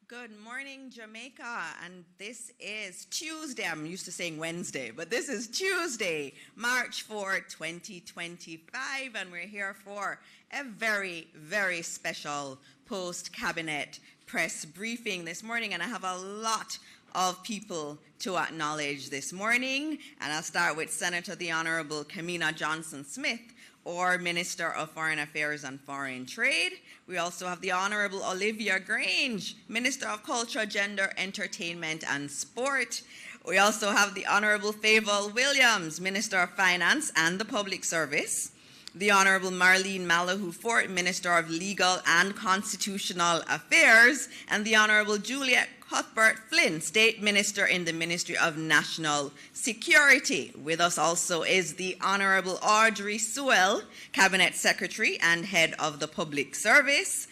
Good morning, Jamaica, and this is Tuesday. I'm used to saying Wednesday, but this is Tuesday, March 4th, 2025, and we're here for a very, very special post-cabinet press briefing this morning, and I have a lot of people to acknowledge this morning, and I'll start with Senator the Honorable Kamina Johnson-Smith, or Minister of Foreign Affairs and Foreign Trade. We also have the Honorable Olivia Grange, Minister of Culture, Gender, Entertainment and Sport. We also have the Honorable Favour Williams, Minister of Finance and the Public Service. The Honorable Marlene Malahoo Fort, Minister of Legal and Constitutional Affairs, and the Honorable Juliet Cuthbert Flynn, State Minister in the Ministry of National Security. With us also is the Honorable Audrey Sewell, Cabinet Secretary and Head of the Public Service.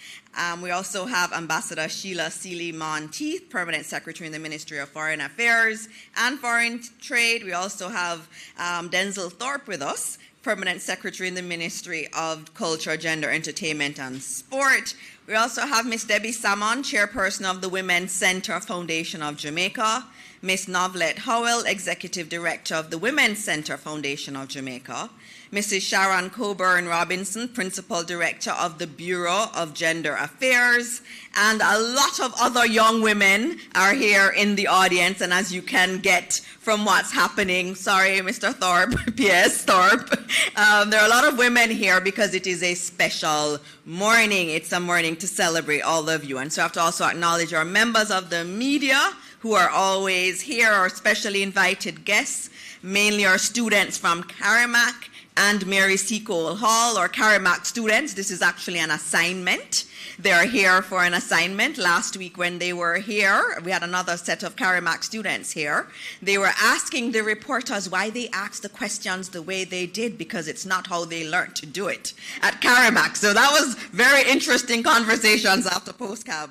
We also have Ambassador Sheila Sealy-Monteith, Permanent Secretary in the Ministry of Foreign Affairs and Foreign Trade. We also have Denzel Thorpe with us, Permanent Secretary in the Ministry of Culture, Gender, Entertainment and Sport. We also have Ms. Debbie Salmon, Chairperson of the Women's Center Foundation of Jamaica, Ms. Novlet Howell, Executive Director of the Women's Center Foundation of Jamaica, Mrs. Sharon Coburn Robinson, Principal Director of the Bureau of Gender Affairs, and a lot of other young women are here in the audience, and as you can get from what's happening, sorry, Mr. Thorpe, P.S. Thorpe, there are a lot of women here because it is a special morning. It's a morning to celebrate all of you, and so I have to also acknowledge our members of the media who are always here, our specially invited guests, mainly our students from Carrimack and Mary Seacole Hall, or Carrimack students. This is actually an assignment. They're here for an assignment. Last week when they were here, we had another set of Carrimack students here. They were asking the reporters why they asked the questions the way they did, because it's not how they learned to do it at Carrimack. So that was very interesting conversations after postcab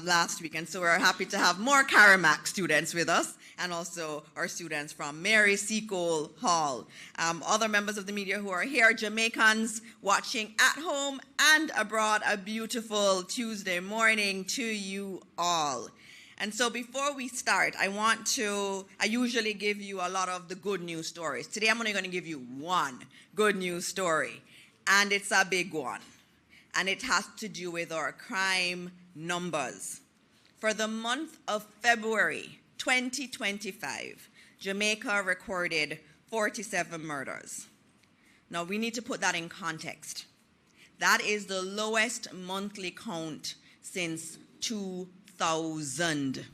last week. And so we're happy to have more Carrimack students with us, and also our students from Mary Seacole Hall. Other members of the media who are here, Jamaicans watching at home and abroad, a beautiful Tuesday morning to you all. And so before we start, I usually give you a lot of the good news stories. Today I'm only going to give you one good news story, and it's a big one. And it has to do with our crime numbers. For the month of February 2025, Jamaica recorded 47 murders. Now we need to put that in context. That is the lowest monthly count since 2000.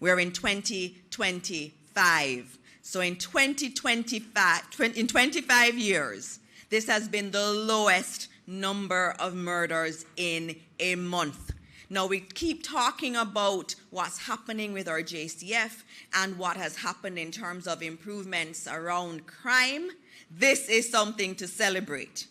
We're in 2025. So in 25 years, this has been the lowest number of murders in a month. Now, we keep talking about what's happening with our JCF and what has happened in terms of improvements around crime. This is something to celebrate.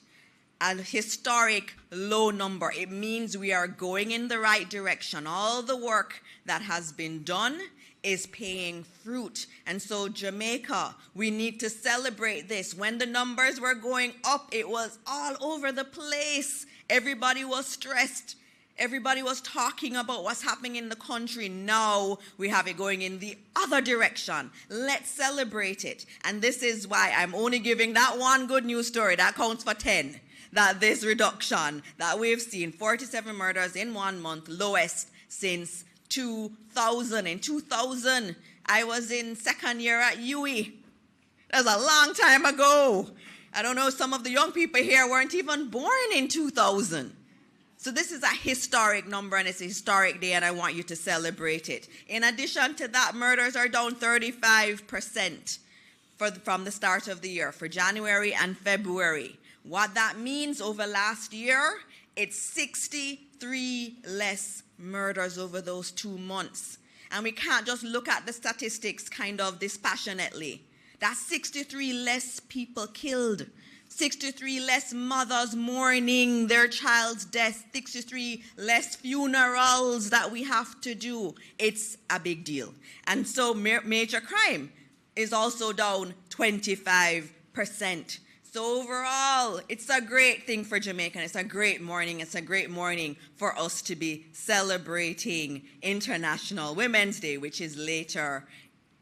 A historic low number. It means we are going in the right direction. All the work that has been done is paying fruit. And so Jamaica, we need to celebrate this. When the numbers were going up, it was all over the place. Everybody was stressed. Everybody was talking about what's happening in the country. Now we have it going in the other direction. Let's celebrate it. And this is why I'm only giving that one good news story. That counts for 10. That this reduction that we've seen, 47 murders in 1 month, lowest since 2000. In 2000, I was in second year at UWI. That was a long time ago. I don't know, some of the young people here weren't even born in 2000. So this is a historic number, and it's a historic day, and I want you to celebrate it. In addition to that, murders are down 35% from the start of the year for January and February. What that means over last year, it's 63 less murders over those 2 months. And we can't just look at the statistics kind of dispassionately. That's 63 less people killed. 63 less mothers mourning their child's death, 63 less funerals that we have to do. It's a big deal. And so major crime is also down 25%. So overall, it's a great thing for Jamaica. It's a great morning. It's a great morning for us to be celebrating International Women's Day, which is later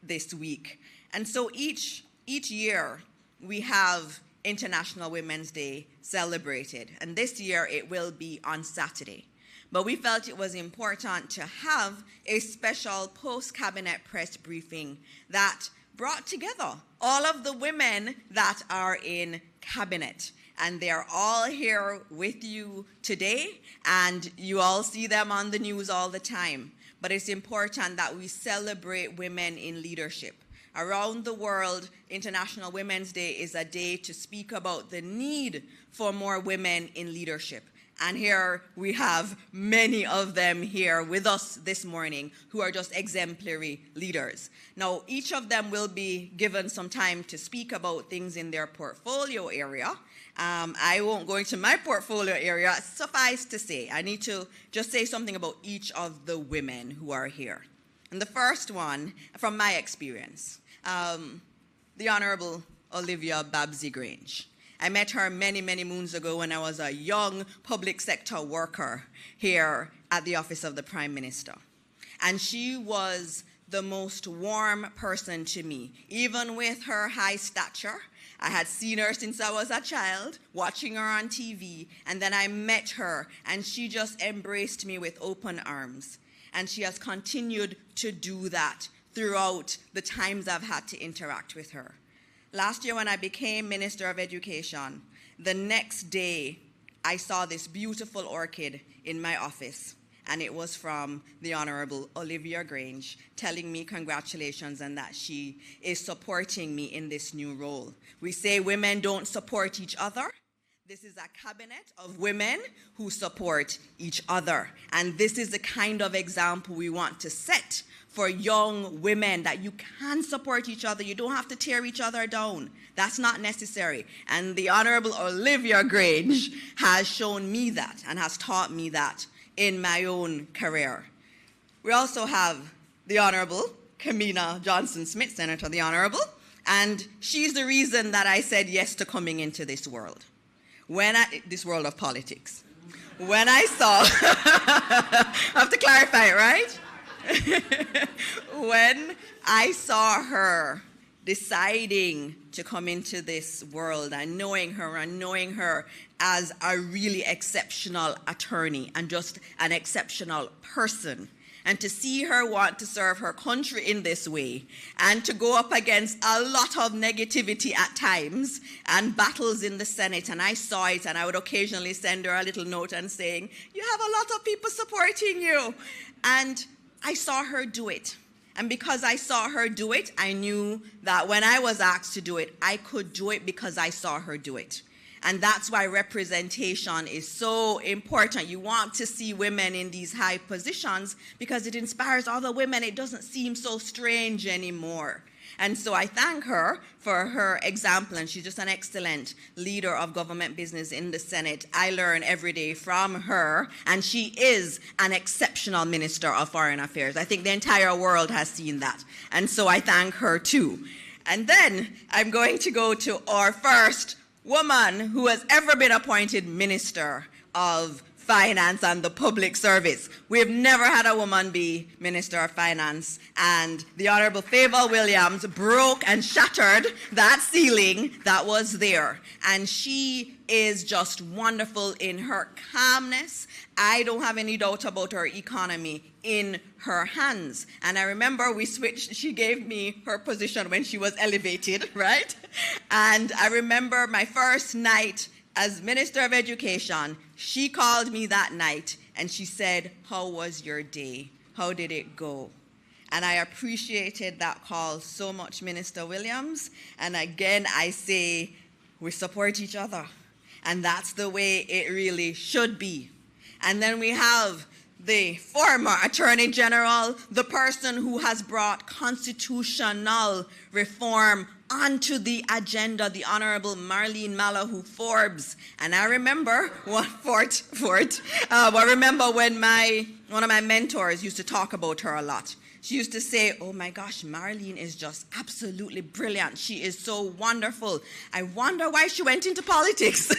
this week. And so each year we have International Women's Day celebrated. And this year it will be on Saturday. But we felt it was important to have a special post-cabinet press briefing that brought together all of the women that are in cabinet. And they're all here with you today, and you all see them on the news all the time. But it's important that we celebrate women in leadership. Around the world, International Women's Day is a day to speak about the need for more women in leadership. And here we have many of them here with us this morning who are just exemplary leaders. Now, each of them will be given some time to speak about things in their portfolio area. I won't go into my portfolio area. Suffice to say, I need to just say something about each of the women who are here. And the first one, from my experience, the Honorable Olivia Babsy Grange. I met her many, many moons ago when I was a young public sector worker here at the Office of the Prime Minister. And she was the most warm person to me, even with her high stature. I had seen her since I was a child, watching her on TV, and then I met her, and she just embraced me with open arms. And she has continued to do that throughout the times I've had to interact with her. Last year when I became Minister of Education, the next day I saw this beautiful orchid in my office, and it was from the Honorable Olivia Grange telling me congratulations and that she is supporting me in this new role. We say women don't support each other. This is a cabinet of women who support each other. And this is the kind of example we want to set for young women, that you can support each other. You don't have to tear each other down. That's not necessary. And the Honorable Olivia Grange has shown me that and has taught me that in my own career. We also have the Honorable Kamina Johnson-Smith, Senator, the Honorable, and she's the reason that I said yes to coming into this world. This world of politics. When I saw, I have to clarify it, right? When I saw her deciding to come into this world and knowing her as a really exceptional attorney and just an exceptional person, and to see her want to serve her country in this way and to go up against a lot of negativity at times and battles in the Senate, and I saw it, and I would occasionally send her a little note and saying, you have a lot of people supporting you. And I saw her do it. And because I saw her do it, I knew that when I was asked to do it, I could do it because I saw her do it. And that's why representation is so important. You want to see women in these high positions because it inspires other women. It doesn't seem so strange anymore. And so I thank her for her example, and she's just an excellent leader of government business in the Senate. I learn every day from her, and she is an exceptional Minister of Foreign Affairs. I think the entire world has seen that. And so I thank her too. And then I'm going to go to our first woman who has ever been appointed Minister of Finance and the Public Service. We've never had a woman be Minister of Finance, and the Honorable Favour Williams broke and shattered that ceiling that was there. And she is just wonderful in her calmness. I don't have any doubt about her economy in her hands. And I remember we switched, she gave me her position when she was elevated, right? And I remember my first night as Minister of Education, she called me that night and she said, how was your day? How did it go? And I appreciated that call so much, Minister Williams. And again, I say, we support each other. And that's the way it really should be. And then we have the former Attorney General, the person who has brought constitutional reform onto the agenda, the Honorable Marlene Malahoo Forbes. And I remember I remember when one of my mentors used to talk about her a lot. She used to say, oh my gosh, Marlene is just absolutely brilliant. She is so wonderful. I wonder why she went into politics.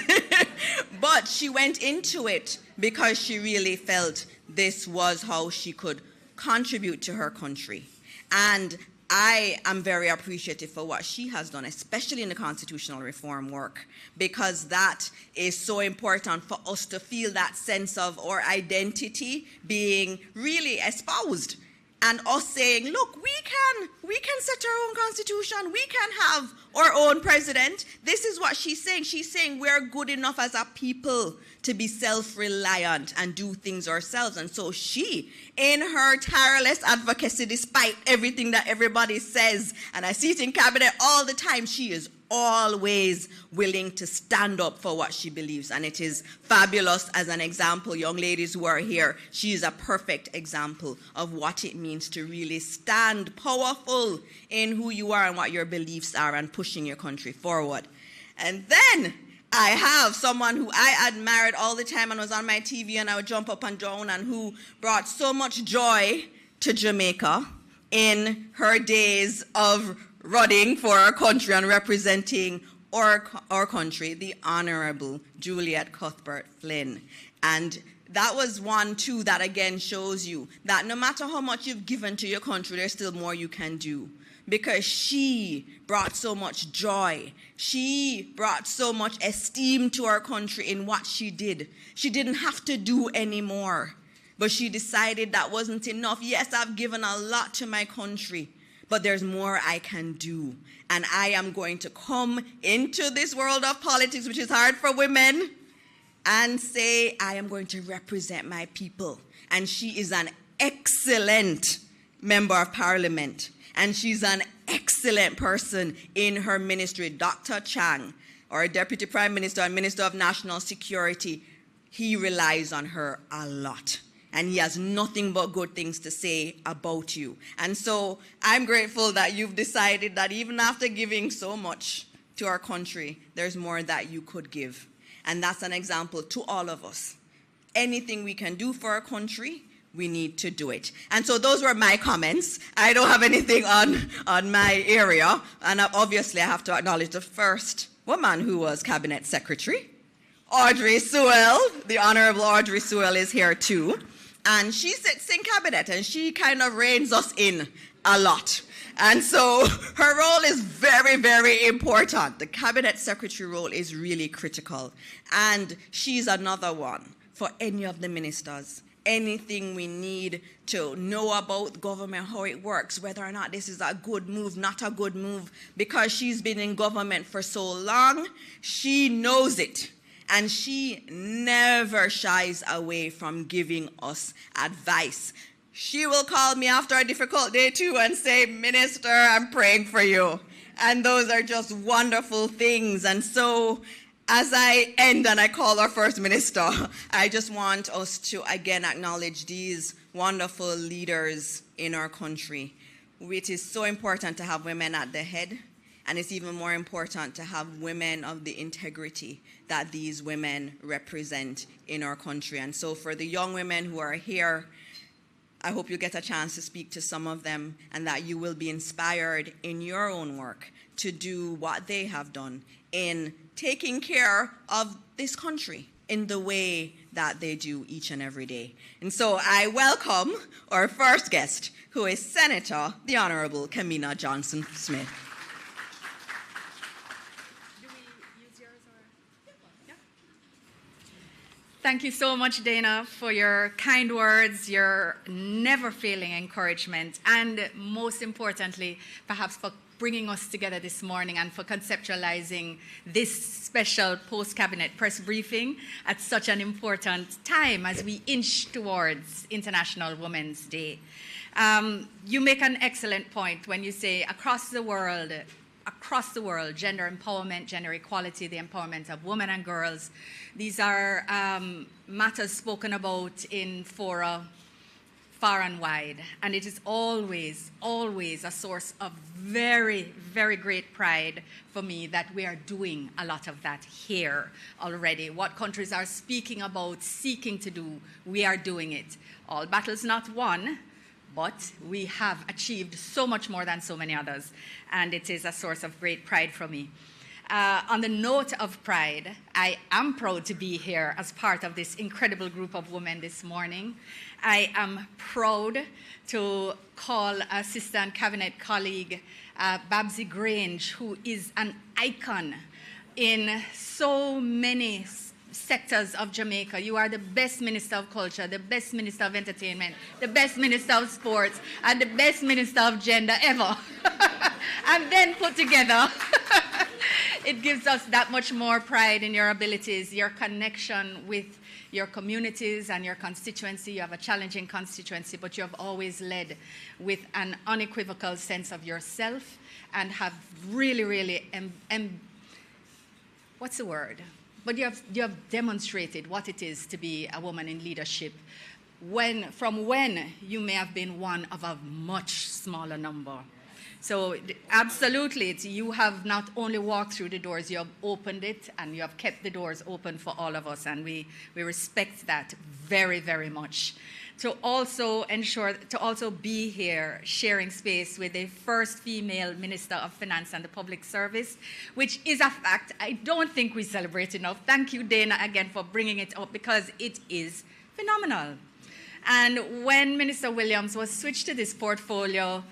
But she went into it because she really felt this was how she could contribute to her country. And I am very appreciative for what she has done, especially in the constitutional reform work, because that is so important for us to feel that sense of our identity being really espoused. And us saying, look, we can set our own constitution, we can have our own president. This is what she's saying. She's saying we're good enough as a people to be self-reliant and do things ourselves. And so she, in her tireless advocacy, despite everything that everybody says, and I see it in cabinet all the time, she is always willing to stand up for what she believes. And it is fabulous as an example. Young ladies who are here, she is a perfect example of what it means to really stand powerful in who you are and what your beliefs are and pushing your country forward. And then I have someone who I admired all the time and was on my TV and I would jump up and down, and who brought so much joy to Jamaica in her days of running for our country and representing our country, the Honorable Juliet Cuthbert Flynn. And that was one, too, that again shows you that no matter how much you've given to your country, there's still more you can do. Because she brought so much joy. She brought so much esteem to our country in what she did. She didn't have to do any more. But she decided that wasn't enough. Yes, I've given a lot to my country, but there's more I can do. And I am going to come into this world of politics, which is hard for women, and say, I am going to represent my people. And she is an excellent member of parliament. And she's an excellent person in her ministry. Dr. Chang, our Deputy Prime Minister and Minister of National Security, he relies on her a lot. And he has nothing but good things to say about you. And so I'm grateful that you've decided that even after giving so much to our country, there's more that you could give. And that's an example to all of us. Anything we can do for our country, we need to do it. And so those were my comments. I don't have anything on my area. And obviously I have to acknowledge the first woman who was Cabinet Secretary. Audrey Sewell, the Honorable Audrey Sewell, is here too. And she sits in cabinet and she kind of reins us in a lot. And so her role is very, very important. The cabinet secretary role is really critical. And she's another one for any of the ministers. Anything we need to know about government, how it works, whether or not this is a good move, not a good move, because she's been in government for so long, she knows it. And she never shies away from giving us advice. She will call me after a difficult day too and say, Minister, I'm praying for you. And those are just wonderful things. And so as I end and I call our First Minister, I just want us to again acknowledge these wonderful leaders in our country. It is so important to have women at the head, and it's even more important to have women of the integrity that these women represent in our country. And so for the young women who are here, I hope you get a chance to speak to some of them and that you will be inspired in your own work to do what they have done in taking care of this country in the way that they do each and every day. And so I welcome our first guest, who is Senator, the Honorable Kamina Johnson-Smith. Thank you so much, Dana, for your kind words, your never-failing encouragement, and most importantly, perhaps for bringing us together this morning and for conceptualizing this special post-cabinet press briefing at such an important time as we inch towards International Women's Day. You make an excellent point when you say across the world, gender empowerment, gender equality, the empowerment of women and girls. These are matters spoken about in fora far and wide. And it is always, always a source of very, very great pride for me that we are doing a lot of that here already. What countries are speaking about, seeking to do, we are doing it. All battles not won, but we have achieved so much more than so many others, and it is a source of great pride for me. On the note of pride, I am proud to be here as part of this incredible group of women this morning. I am proud to call Assistant Cabinet colleague Babsy Grange, who is an icon in so many sectors of Jamaica. You are the best Minister of Culture, the best Minister of Entertainment, the best Minister of Sports, and the best Minister of Gender ever. And then put together, it gives us that much more pride in your abilities, your connection with your communities and your constituency. You have a challenging constituency, but you have always led with an unequivocal sense of yourself and have really, what's the word? But you have demonstrated what it is to be a woman in leadership from when you may have been one of a much smaller number. So absolutely, you have not only walked through the doors, you have opened it, and you have kept the doors open for all of us, and we respect that very, very much. To also be here sharing space with the first female Minister of Finance and the Public Service, which is a fact I don't think we celebrate enough. Thank you, Dana, again for bringing it up, because it is phenomenal. And when Minister Williams was switched to this portfolio,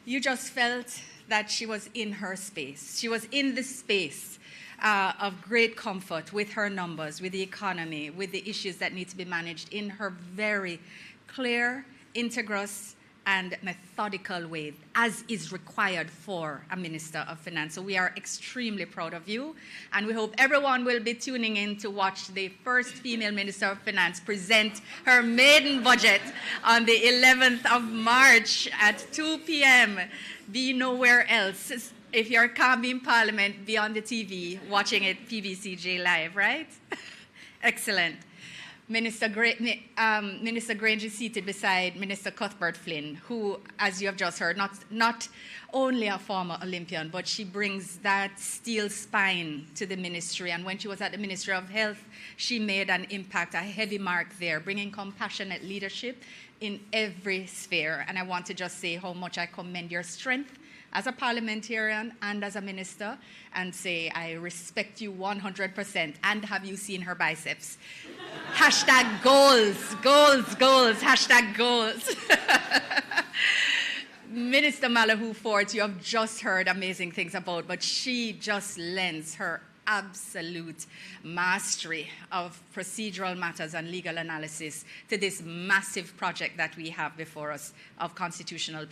you just felt that she was in her space. She was in the space of great comfort with her numbers, with the economy, with the issues that need to be managed in her very clear, integrous, and methodical way, as is required for a Minister of Finance. So we are extremely proud of you, and we hope everyone will be tuning in to watch the first female Minister of Finance present her maiden budget on the 11th of March at 2 p.m. Be nowhere else. If you can't be in Parliament, be on the TV watching it PBCJ Live, right? Excellent. Minister Grange is seated beside Minister Cuthbert Flynn, who, as you have just heard, not only a former Olympian, but she brings that steel spine to the ministry. And when she was at the Ministry of Health, she made an impact, a heavy mark there, bringing compassionate leadership in every sphere. And I want to just say how much I commend your strength as a parliamentarian and as a minister, and say I respect you 100%. And have you seen her biceps? Hashtag goals, goals, goals, hashtag goals. Minister Malahoo Fort, you have just heard amazing things about, but she just lends her absolute mastery of procedural matters and legal analysis to this massive project that we have before us of constitutional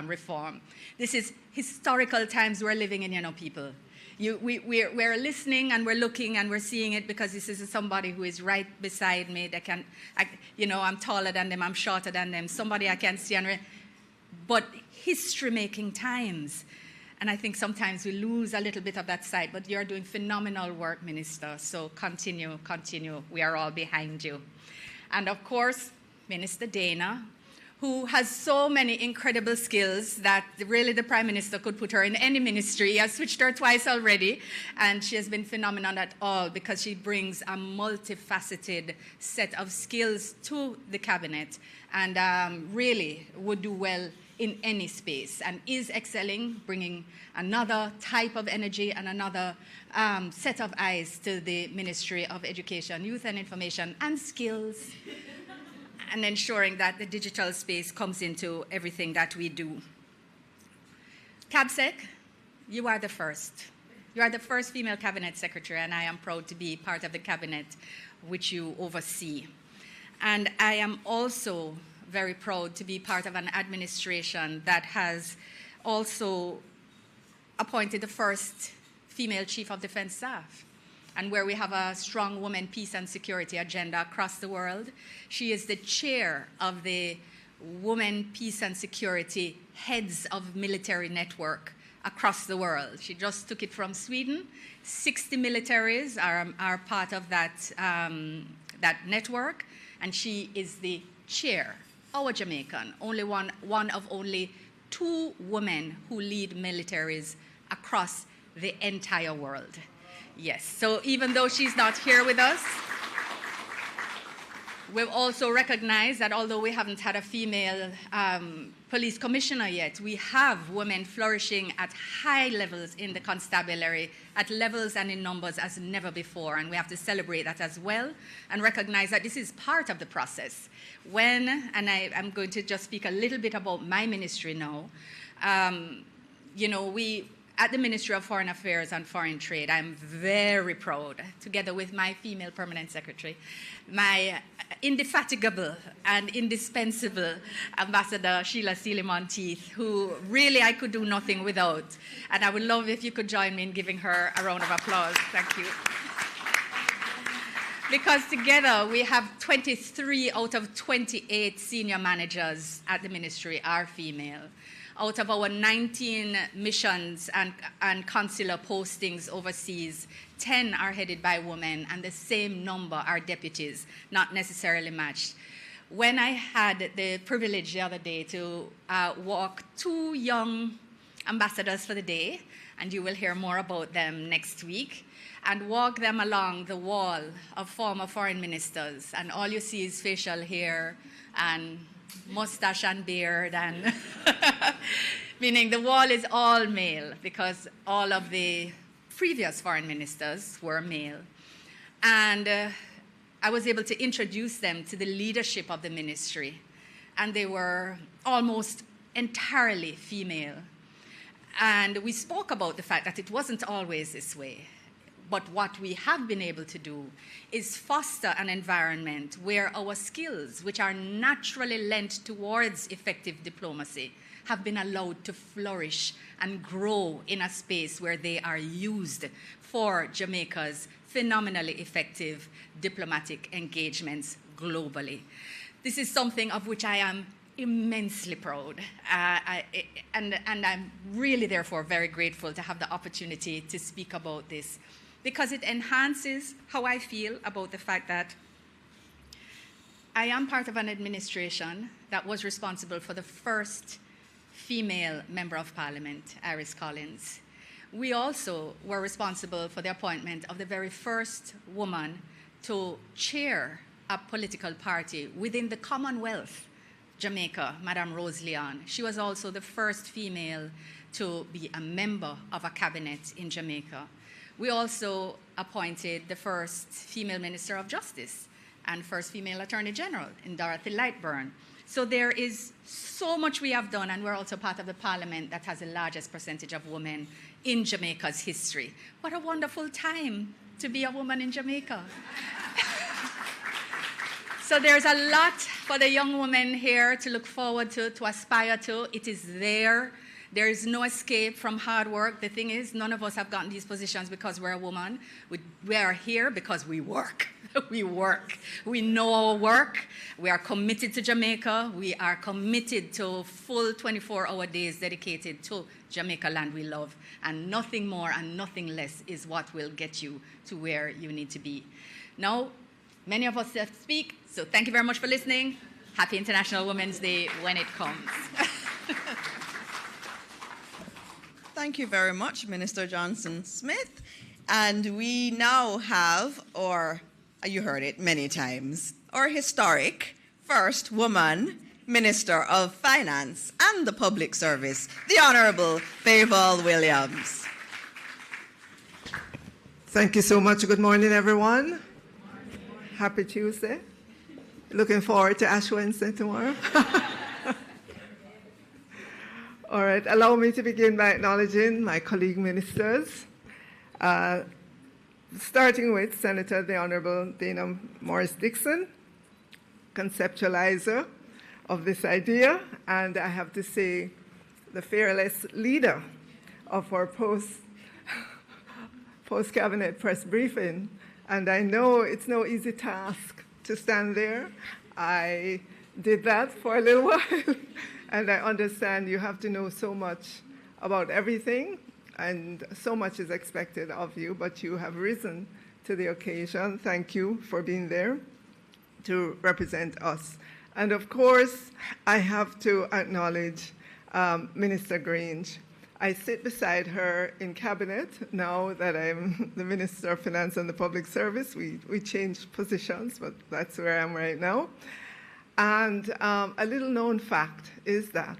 reform. This is historical times we're living in, you know, people. We're listening and we're looking and we're seeing it, because this is somebody who is right beside me. I'm taller than them, I'm shorter than them, somebody I can see, but history-making times. And I think sometimes we lose a little bit of that side, but you're doing phenomenal work, Minister, so continue. We are all behind you. And of course, Minister Dana, who has so many incredible skills that really the Prime Minister could put her in any ministry. He has switched her twice already, and she has been phenomenal at all, because she brings a multifaceted set of skills to the cabinet, and really would do well in any space, and is excelling, bringing another type of energy and another set of eyes to the Ministry of Education, Youth and Information, and Skills, and ensuring that the digital space comes into everything that we do. CABSEC, you are the first. You are the first female cabinet secretary, and I am proud to be part of the cabinet which you oversee. And I am also very proud to be part of an administration that has also appointed the first female Chief of Defense Staff, and where we have a strong women, peace and security agenda across the world. She is the chair of the Women, Peace and Security Heads of Military Network across the world. She just took it from Sweden. 60 militaries are part of that, that network, and she is the chair. Our Jamaican, only one of only 2 women who lead militaries across the entire world. Yes, so even though she's not here with us, We've also recognized that although we haven't had a female police commissioner yet, we have women flourishing at high levels in the constabulary, at levels and in numbers as never before. And we have to celebrate that as well and recognize that this is part of the process. And I'm going to just speak a little bit about my ministry now. We, at the Ministry of Foreign Affairs and Foreign Trade, I'm very proud, together with my female permanent secretary, my indefatigable and indispensable Ambassador Sheila Sealy-Monteith, who really I could do nothing without. And I would love if you could join me in giving her a round of applause. Thank you. Because together we have 23 out of 28 senior managers at the ministry are female. Out of our 19 missions and consular postings overseas, 10 are headed by women, and the same number are deputies, not necessarily matched. When I had the privilege the other day to walk 2 young ambassadors for the day, and you will hear more about them next week, and walk them along the wall of former foreign ministers, and all you see is facial hair and mustache and beard, and meaning the wall is all male because all of the previous foreign ministers were male. And I was able to introduce them to the leadership of the ministry, and they were almost entirely female. And we spoke about the fact that it wasn't always this way. But what we have been able to do is foster an environment where our skills, which are naturally lent towards effective diplomacy, have been allowed to flourish and grow in a space where they are used for Jamaica's phenomenally effective diplomatic engagements globally. This is something of which I am immensely proud, and I'm really therefore very grateful to have the opportunity to speak about this, because it enhances how I feel about the fact that I am part of an administration that was responsible for the first female Member of Parliament, Iris Collins. We also were responsible for the appointment of the very first woman to chair a political party within the Commonwealth, Jamaica, Madame Rose Leon. She was also the first female to be a member of a cabinet in Jamaica. We also appointed the first female Minister of Justice and first female Attorney General in Dorothy Lightburn. So there is so much we have done, and we're also part of the parliament that has the largest percentage of women in Jamaica's history. What a wonderful time to be a woman in Jamaica. So there's a lot for the young women here to look forward to aspire to. It is there. There is no escape from hard work. The thing is, none of us have gotten these positions because we're a woman. We are here because we work. We work. We know our work. We are committed to Jamaica. We are committed to full 24-hour days dedicated to Jamaica land we love. And nothing more and nothing less is what will get you to where you need to be. Now, many of us have to speak, so thank you very much for listening. Happy International Women's Day when it comes. Thank you very much, Minister Johnson-Smith. And we now have, or you heard it many times, our historic first woman Minister of Finance and the Public Service, the Honourable Favour Williams. Thank you so much. Good morning, everyone. Happy Tuesday. Looking forward to Ash Wednesday tomorrow. All right, allow me to begin by acknowledging my colleague ministers, starting with Senator the Honourable Dana Morris Dixon, conceptualizer of this idea, and I have to say the fearless leader of our post-cabinet press briefing. And I know it's no easy task to stand there. I did that for a little while. And I understand you have to know so much about everything, and so much is expected of you, but you have risen to the occasion. Thank you for being there to represent us. And of course, I have to acknowledge Minister Grange. I sit beside her in cabinet now that I'm the Minister of Finance and the Public Service. We changed positions, but that's where I am right now. And a little known fact is that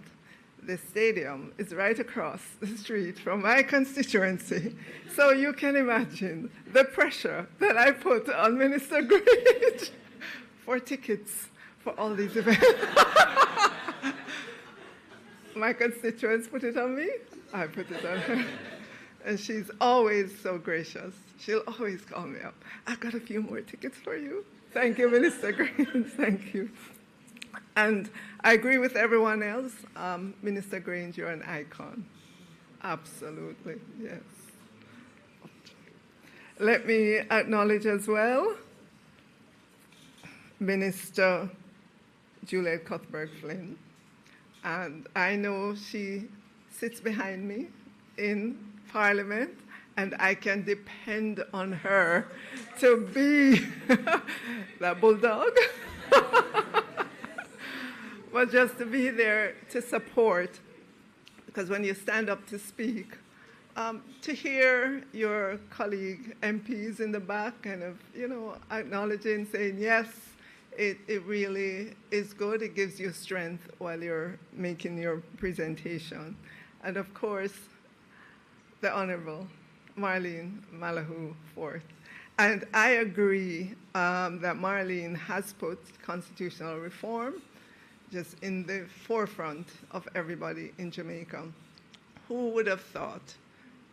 the stadium is right across the street from my constituency. So you can imagine the pressure that I put on Minister Grange for tickets for all these events. My constituents put it on me, I put it on her. And she's always so gracious. She'll always call me up. I've got a few more tickets for you. Thank you, Minister Grange, thank you. And I agree with everyone else. Minister Grange, you're an icon. Absolutely, yes. Let me acknowledge as well Minister Juliet Cuthbert-Flynn. And I know she sits behind me in Parliament, and I can depend on her to be that bulldog. But just to be there to support, because when you stand up to speak, to hear your colleague MPs in the back kind of, acknowledging, saying, yes, it really is good. It gives you strength while you're making your presentation. And of course, the Honorable Marlene Malahoo Forth. And I agree that Marlene has put constitutional reform just in the forefront of everybody in Jamaica. Who would have thought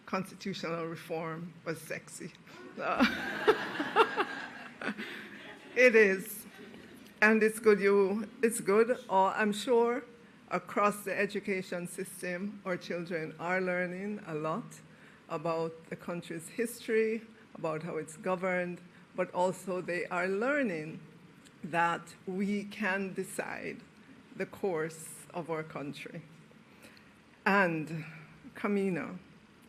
constitutional reform was sexy? It is. And it's good, I'm sure across the education system, our children are learning a lot about the country's history, about how it's governed, but also they are learning that we can decide the course of our country. And Camina,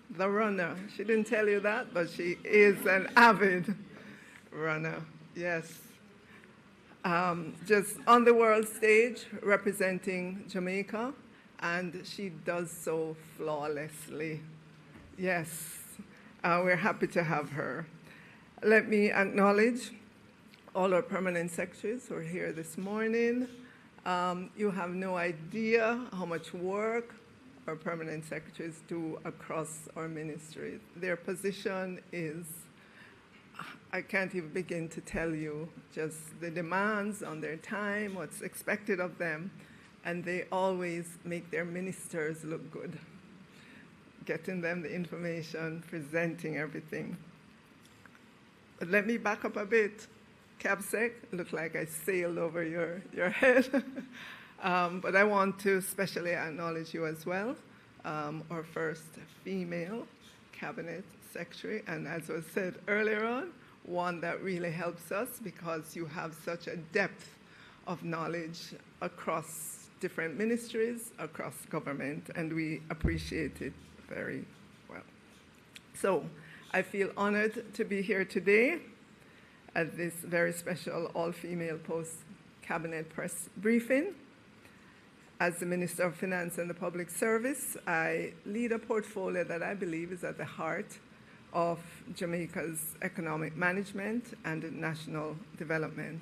the runner, she didn't tell you that, but she is an avid runner, yes. Just on the world stage representing Jamaica, and she does so flawlessly. Yes, we're happy to have her. Let me acknowledge all our permanent secretaries who are here this morning. You have no idea how much work our permanent secretaries do across our ministry. Their position is, I can't even begin to tell you just the demands on their time, what's expected of them, and they always make their ministers look good, getting them the information, presenting everything. But let me back up a bit. CABSEC, looked like I sailed over your head. But I want to especially acknowledge you as well, our first female cabinet secretary, and as was said earlier on, one that really helps us because you have such a depth of knowledge across different ministries, across government, and we appreciate it very well. So I feel honored to be here today at this very special all-female post-cabinet press briefing. As the Minister of Finance and the Public Service, I lead a portfolio that I believe is at the heart of Jamaica's economic management and national development.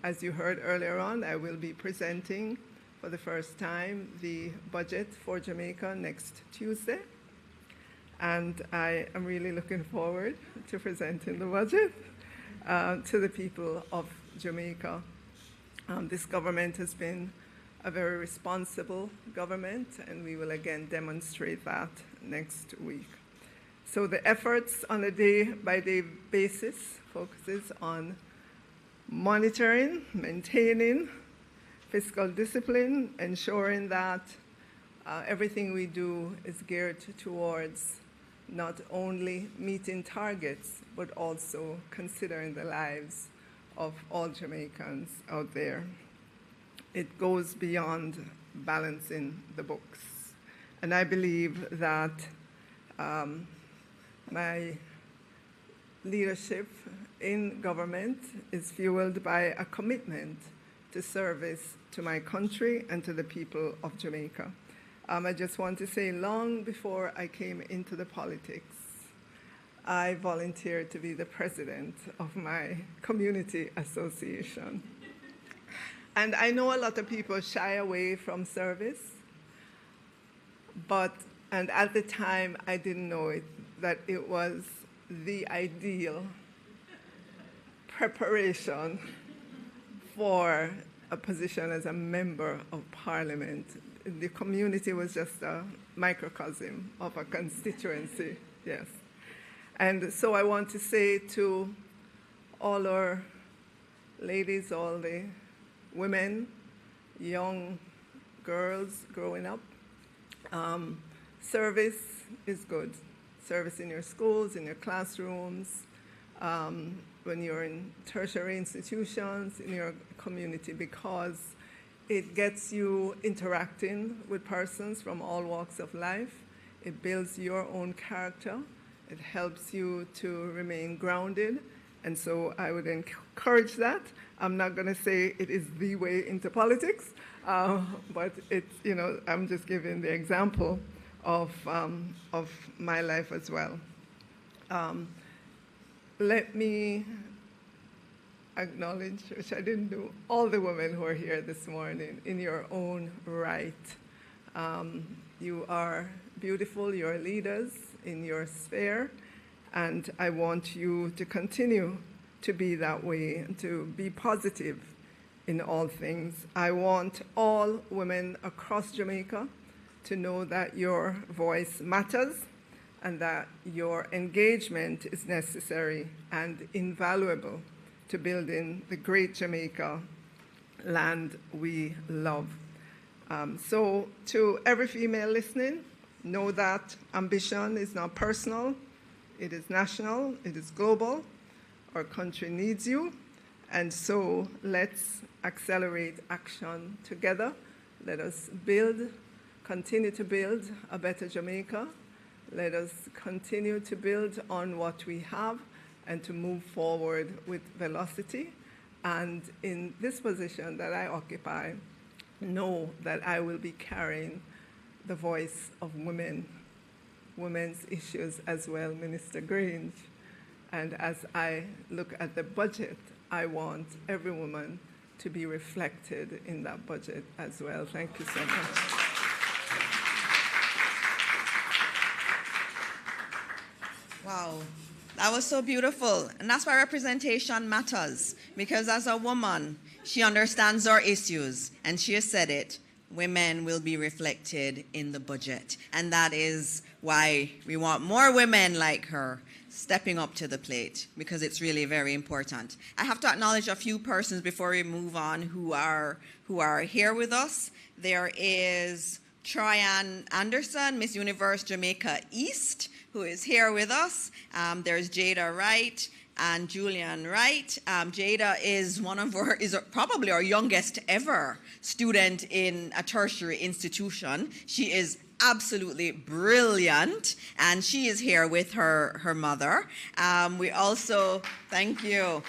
As you heard earlier on, I will be presenting for the first time the budget for Jamaica next Tuesday. And I am really looking forward to presenting the budget to the people of Jamaica. This government has been a very responsible government, and we will again demonstrate that next week. So the efforts on a day-by-day basis focuses on monitoring, maintaining fiscal discipline, ensuring that everything we do is geared towards not only meeting targets, but also considering the lives of all Jamaicans out there. It goes beyond balancing the books. And I believe that my leadership in government is fueled by a commitment to service to my country and to the people of Jamaica. I just want to say, long before I came into the politics, I volunteered to be the president of my community association. And I know a lot of people shy away from service, and at the time I didn't know it, that it was the ideal preparation for a position as a member of parliament. The community was just a microcosm of a constituency, yes. And so I want to say to all our ladies, all the women, young girls growing up, service is good. Service in your schools, in your classrooms, when you're in tertiary institutions, in your community, because it gets you interacting with persons from all walks of life. It builds your own character. It helps you to remain grounded. And so I would encourage that. I'm not going to say it is the way into politics, but it's, I'm just giving the example of my life as well. Let me acknowledge, which I didn't do, all the women who are here this morning in your own right. You are beautiful, you're leaders in your sphere, and I want you to continue to be that way, to be positive in all things. I want all women across Jamaica to know that your voice matters and that your engagement is necessary and invaluable to building the great Jamaica land we love. So to every female listening, know that ambition is not personal, it is national, it is global. Our country needs you, and so let's accelerate action together. Let us continue to build a better Jamaica. Let us continue to build on what we have and to move forward with velocity. And in this position that I occupy, know that I will be carrying the voice of women's issues as well, Minister Grange. And as I look at the budget, I want every woman to be reflected in that budget as well. Thank you so much. Wow, that was so beautiful. And that's why representation matters, because as a woman, she understands our issues, and she has said it. Women will be reflected in the budget. And that is why we want more women like her stepping up to the plate, because it's really very important. I have to acknowledge a few persons before we move on who are here with us. There is Troyan Anderson, Miss Universe Jamaica East, who is here with us. There's Jada Wright and Julian Wright. Jada is probably our youngest ever student in a tertiary institution. She is absolutely brilliant, and she is here with her mother. We also, thank you.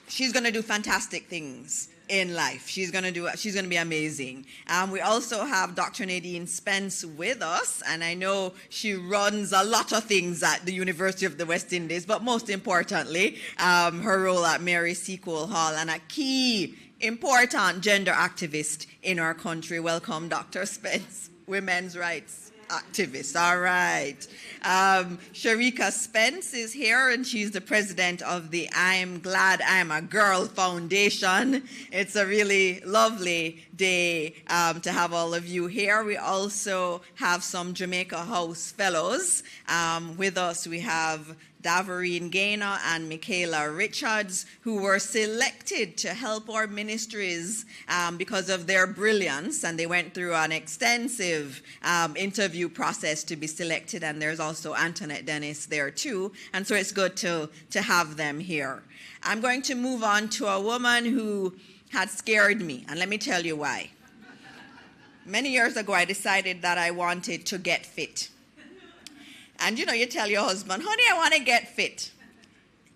She's going to do fantastic things in life. She's going to be amazing. We also have Dr. Nadine Spence with us, and I know she runs a lot of things at the University of the West Indies, but most importantly, her role at Mary Seacole Hall, and a key important gender activist in our country. Welcome, Dr. Spence, women's rights activist. All right. Sharika Spence is here, and she's the president of the I'm Glad I'm a Girl Foundation. It's a really lovely day to have all of you here. We also have some Jamaica House fellows with us. We have Davarine Gaynor and Michaela Richards, who were selected to help our ministries because of their brilliance, and they went through an extensive interview process to be selected, and there's also Antoinette Dennis there too, and so it's good to have them here. I'm going to move on to a woman who had scared me, and let me tell you why. Many years ago, I decided that I wanted to get fit. And you tell your husband, honey, I want to get fit.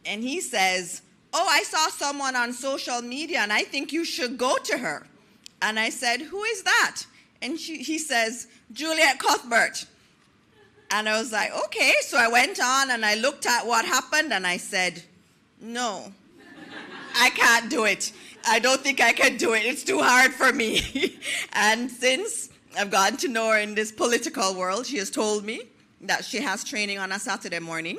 And he says, oh, I saw someone on social media and I think you should go to her. And I said, who is that? And he says, Juliet Cuthbert. And I was like, okay. So I went on and I looked at what happened and I said, no, I can't do it. I don't think I can do it. It's too hard for me. And since I've gotten to know her in this political world, she has told me that she has training on a Saturday morning.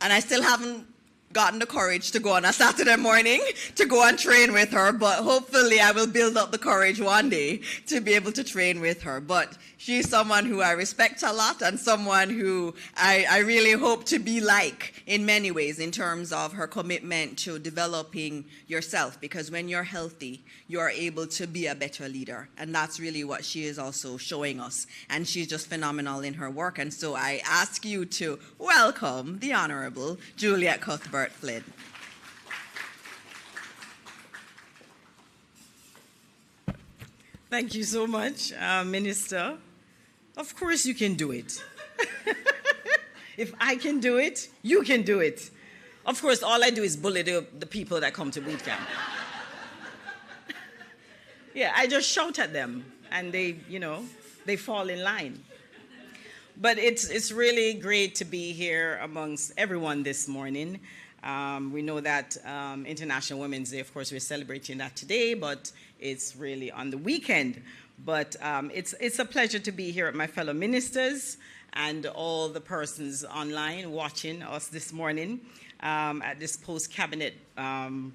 And I still haven't gotten the courage to go on a Saturday morning to go and train with her, but hopefully I will build up the courage one day to be able to train with her. But she's someone who I respect a lot and someone who I really hope to be like in many ways in terms of her commitment to developing yourself, because when you're healthy, you are able to be a better leader. And that's really what she is also showing us. And she's just phenomenal in her work. And so I ask you to welcome the Honorable Juliet Cuthbert Flynn. Thank you so much, Minister. Of course you can do it. If I can do it, you can do it. Of course, all I do is bully the people that come to boot camp. Yeah, I just shout at them, and they, they fall in line. But it's really great to be here amongst everyone this morning. We know that International Women's Day, of course, we're celebrating that today, but it's really on the weekend. But it's a pleasure to be here with my fellow ministers and all the persons online watching us this morning at this post-cabinet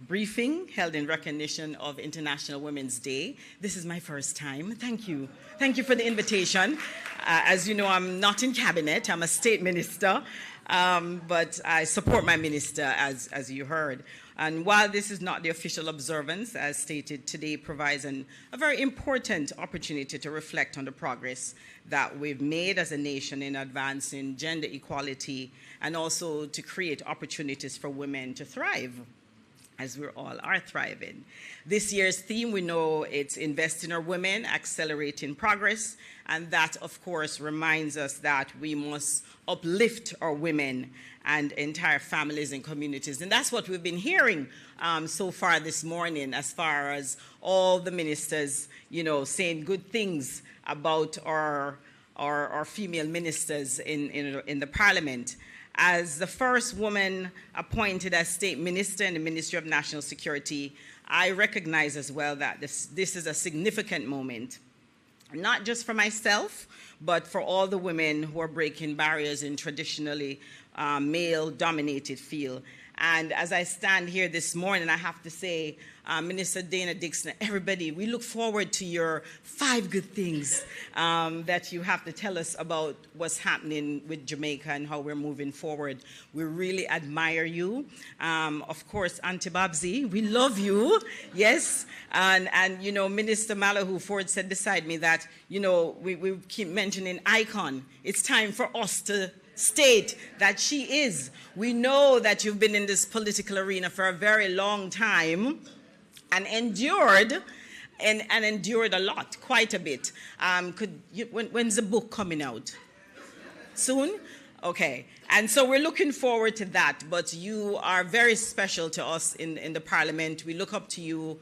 briefing held in recognition of International Women's Day. This is my first time. Thank you. Thank you for the invitation. As you know, I'm not in cabinet. I'm a state minister. But I support my minister, as you heard. And while this is not the official observance, as stated, today provides a very important opportunity to reflect on the progress that we've made as a nation in advancing gender equality and also to create opportunities for women to thrive, as we all are thriving. This year's theme, we know it's Invest in Our Women, Accelerating Progress, and that, of course, reminds us that we must uplift our women and entire families and communities. And that's what we've been hearing so far this morning, as far as all the ministers, saying good things about our female ministers in the Parliament. As the first woman appointed as state minister in the Ministry of National Security, I recognize as well that this is a significant moment, not just for myself, but for all the women who are breaking barriers in traditionally male-dominated field. And as I stand here this morning, I have to say, Minister Dana Dixon, everybody, we look forward to your 5 good things that you have to tell us about what's happening with Jamaica and how we're moving forward. We really admire you. Of course, Auntie Babsy, we love you, yes. And Minister Malahoo Ford said beside me that, we keep mentioning icon. It's time for us to state that she is. We know that you've been in this political arena for a very long time and endured a lot, quite a bit. When's the book coming out? Soon? Okay. And so we're looking forward to that, but you are very special to us in the Parliament. We look up to you.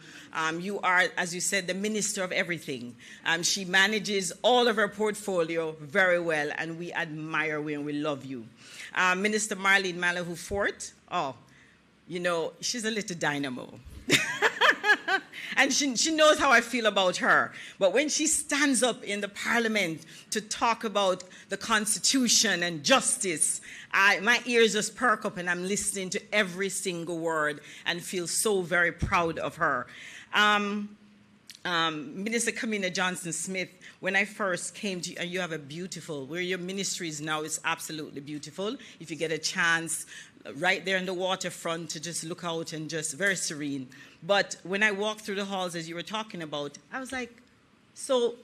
You are, as you said, the minister of everything. She manages all of her portfolio very well, and we admire you and we love you. Minister Marlene Malahoo Fort, she's a little dynamo. And she knows how I feel about her. But when she stands up in the Parliament to talk about the Constitution and justice, my ears just perk up and I'm listening to every single word and feel so very proud of her. Minister Kamina Johnson-Smith, when I first came to you, and you have a beautiful, where your ministry is now is absolutely beautiful. If you get a chance, right there in the waterfront to just look out and just very serene. But when I walked through the halls as you were talking about, I was like, so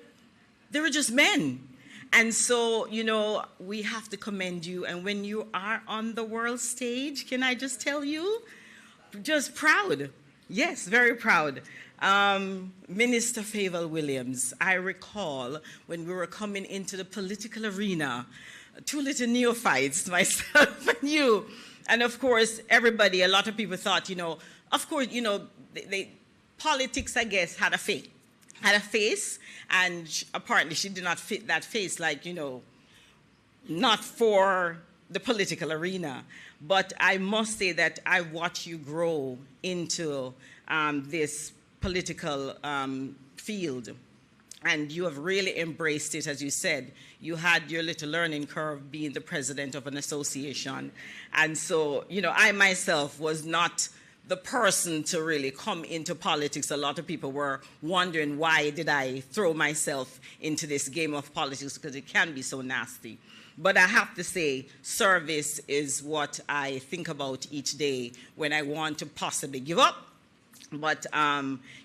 they were just men. And so, we have to commend you. And when you are on the world stage, can I just tell you, just proud. Yes, very proud. Minister Favour Williams, I recall when we were coming into the political arena, 2 little neophytes, myself and you. And of course, everybody, a lot of people thought, of course, politics, I guess, had a fate. had a face, and apparently she did not fit that face, like, you know, not for the political arena. But I must say that I watched you grow into this political field, and you have really embraced it. As you said, you had your little learning curve being the president of an association. And so, you know, I myself was not the person to really come into politics. A lot of people were wondering, why did I throw myself into this game of politics, because it can be so nasty. But I have to say, service is what I think about each day when I want to possibly give up. But,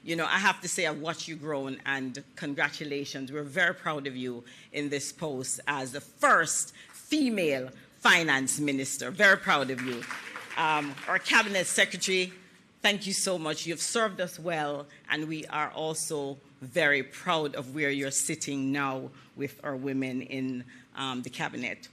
you know, I have to say I've watched you grow, and congratulations. We're very proud of you in this post as the first female finance minister. Very proud of you. Our cabinet secretary, thank you so much. You've served us well, and we are also very proud of where you're sitting now with our women in the cabinet.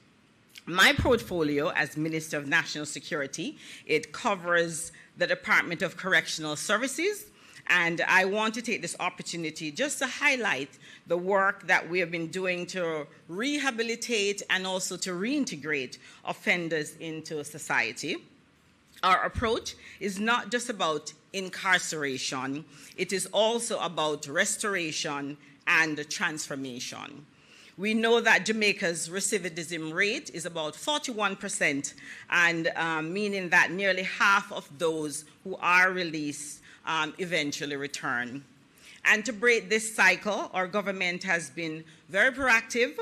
My portfolio as Minister of National Security, it covers the Department of Correctional Services, and I want to take this opportunity just to highlight the work that we have been doing to rehabilitate and also to reintegrate offenders into society. Our approach is not just about incarceration, it is also about restoration and transformation. We know that Jamaica's recidivism rate is about 41%, and meaning that nearly half of those who are released eventually return. And to break this cycle, our government has been very proactive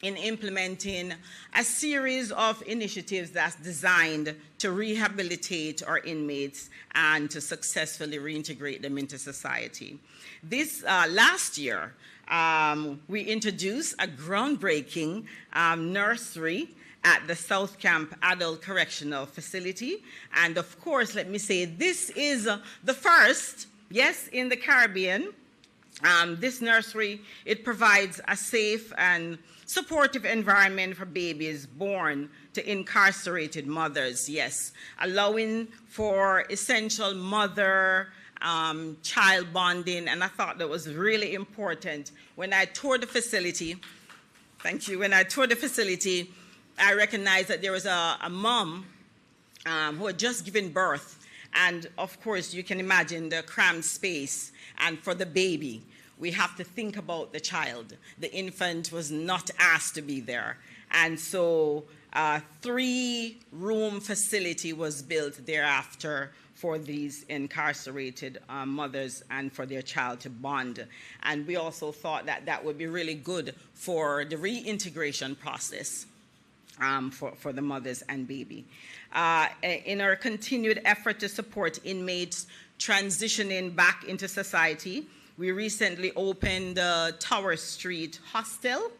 in implementing a series of initiatives that's designed to rehabilitate our inmates and to successfully reintegrate them into society. This last year, we introduced a groundbreaking nursery at the South Camp Adult Correctional Facility. And of course, let me say, this is the first, yes, in the Caribbean. This nursery, it provides a safe and supportive environment for babies born to incarcerated mothers, yes, allowing for essential mother child bonding. And I thought that was really important. When I toured the facility, thank you, when I toured the facility, I recognized that there was a mom who had just given birth. And of course, you can imagine the cramped space. And for the baby, we have to think about the child. The infant was not asked to be there. And so a 3-room facility was built thereafter for these incarcerated mothers and for their child to bond. And we also thought that that would be really good for the reintegration process for the mothers and baby. In our continued effort to support inmates transitioning back into society, we recently opened the Tower Street Hostel,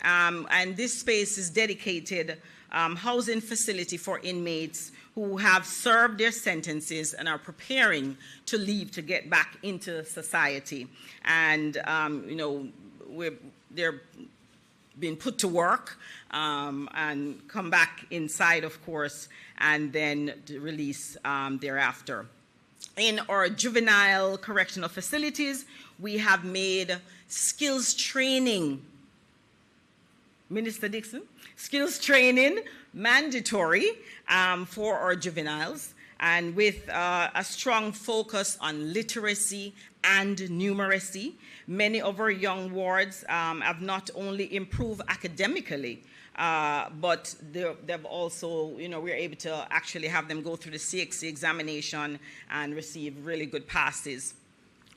and this space is dedicated housing facility for inmates who have served their sentences and are preparing to leave to get back into society. And, you know, they're being put to work and come back inside, of course, and then release thereafter. In our juvenile correctional facilities, we have made skills training, Minister Dixon, skills training mandatory for our juveniles, and with a strong focus on literacy and numeracy. Many of our young wards have not only improved academically, but they've also, you know, we're able to actually have them go through the CXC examination and receive really good passes.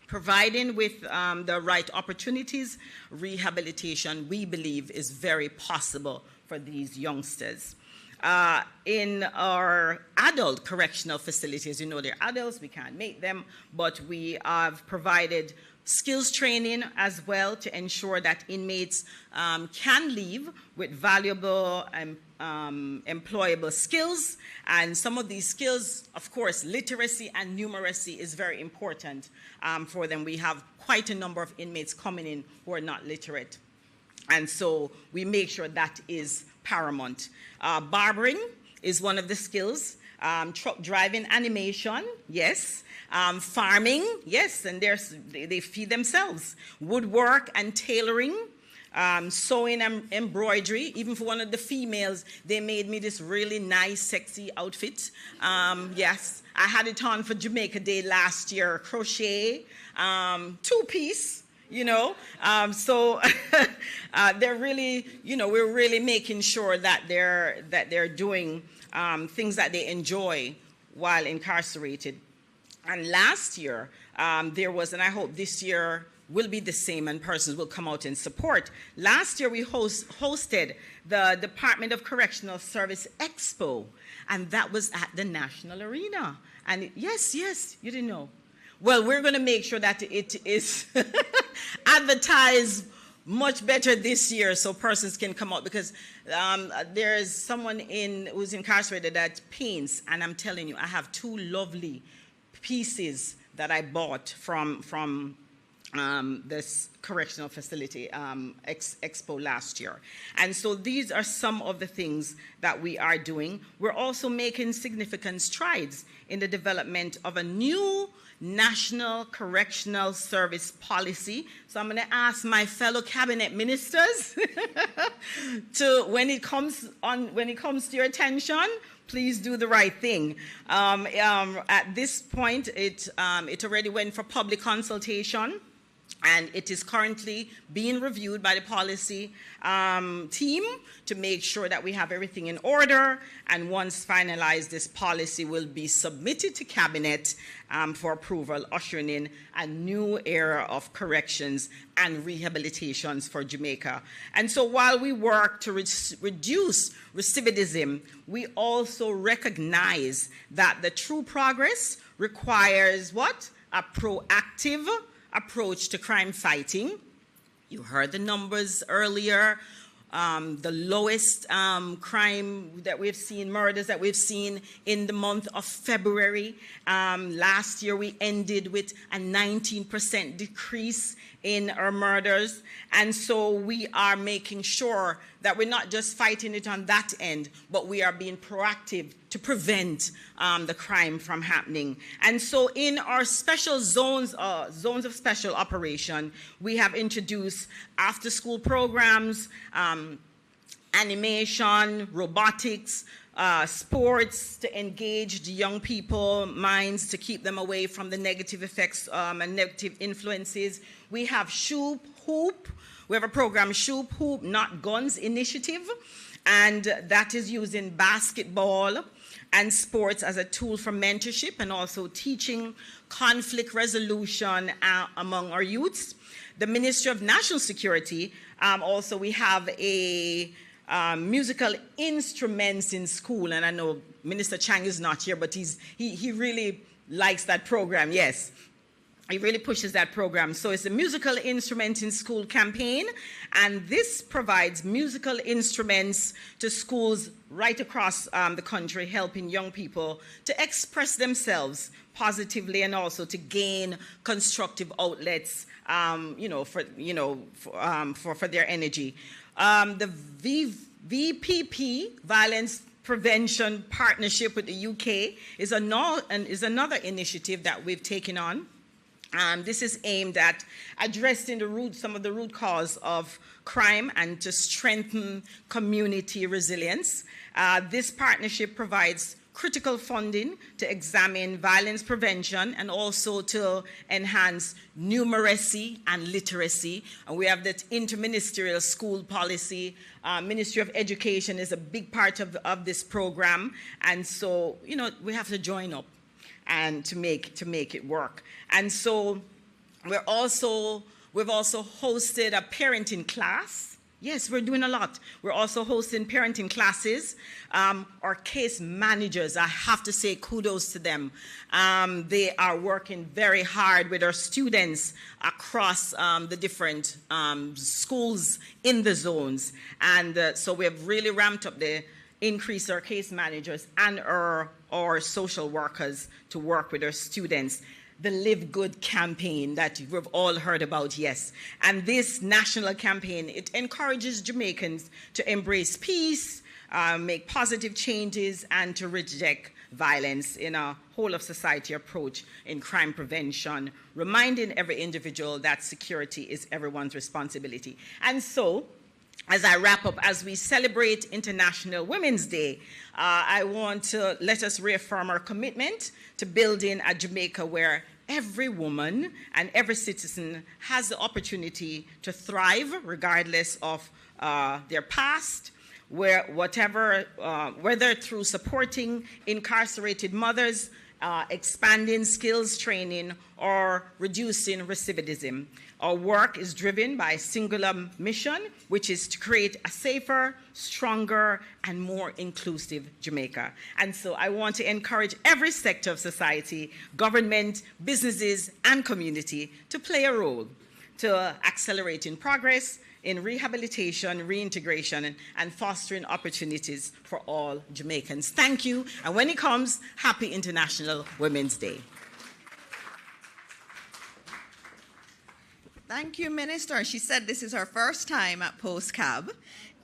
Providing with the right opportunities, rehabilitation, we believe, is very possible for these youngsters. In our adult correctional facilities, you know, they're adults, we can't make them, but we have provided skills training as well to ensure that inmates can leave with valuable employable skills. And some of these skills, of course, literacy and numeracy is very important for them. We have quite a number of inmates coming in who are not literate. And so we make sure that is paramount. Barbering is one of the skills. truck driving, animation, yes, farming, yes, and they feed themselves, woodwork and tailoring, sewing and embroidery. Even for one of the females, they made me this really nice, sexy outfit. Yes, I had it on for Jamaica Day last year. Crochet, two-piece, you know. So they're really, you know, we're really making sure that they're doing things that they enjoy while incarcerated. And last year, there was, and I hope this year will be the same and persons will come out and support. Last year we hosted the Department of Correctional Service Expo, and that was at the National Arena. And yes, you didn't know. Well, we're going to make sure that it is advertised much better this year so persons can come out, because there's someone who's incarcerated that paints, and I'm telling you, I have two lovely pieces that I bought from this correctional facility expo last year. And so these are some of the things that we are doing. We're also making significant strides in the development of a new National Correctional Service Policy. So I'm going to ask my fellow cabinet ministers to, when it comes to your attention, please do the right thing. At this point, it already went for public consultation, and it is currently being reviewed by the policy team to make sure that we have everything in order. And once finalized, this policy will be submitted to Cabinet for approval, ushering in a new era of corrections and rehabilitations for Jamaica. And so while we work to reduce recidivism, we also recognize that the true progress requires what? A proactive approach to crime fighting. You heard the numbers earlier. The lowest crime that we've seen, murders that we've seen in the month of February. Last year we ended with a 19% decrease in our murders. And so we are making sure that we're not just fighting it on that end, but we are being proactive to prevent the crime from happening. And so in our special zones of special operation, we have introduced after-school programs, animation, robotics, sports to engage the young people minds, to keep them away from the negative effects and negative influences. We have Shoop Hoop. We have a program, Shoop Hoop, Not Guns Initiative, and that is using basketball and sports as a tool for mentorship and also teaching conflict resolution among our youths. The Ministry of National Security, also we have a musical instruments in school, and I know Minister Chang is not here, but he really likes that program, yes. He really pushes that program. So it's a musical instrument in school campaign, and this provides musical instruments to schools right across the country, helping young people to express themselves positively and also to gain constructive outlets, for their energy. The VPP, Violence Prevention Partnership with the UK, is another initiative that we've taken on. This is aimed at addressing some of the root cause of crime and to strengthen community resilience. This partnership provides critical funding to examine violence prevention and also to enhance numeracy and literacy. And we have that interministerial school policy. Ministry of Education is a big part of this program. And so, we have to join up and to make it work. And so we've also hosted a parenting class. Yes, we're doing a lot. We're also hosting parenting classes. Our case managers, I have to say kudos to them. They are working very hard with our students across the different schools in the zones. And so we have really ramped up increase our case managers and our social workers to work with our students. The Live Good campaign that we've all heard about, yes. And this national campaign, it encourages Jamaicans to embrace peace, make positive changes, and to reject violence in a whole of society approach in crime prevention, reminding every individual that security is everyone's responsibility. And so, as I wrap up, as we celebrate International Women's Day, I want to let us reaffirm our commitment to building a Jamaica where every woman and every citizen has the opportunity to thrive regardless of their past, whether through supporting incarcerated mothers, expanding skills training, or reducing recidivism. Our work is driven by a singular mission, which is to create a safer, stronger, and more inclusive Jamaica. And so I want to encourage every sector of society, government, businesses, and community to play a role to accelerating progress in rehabilitation, reintegration, and fostering opportunities for all Jamaicans. Thank you, and when it comes, happy International Women's Day. Thank you, Minister. She said this is her first time at Post-Cab.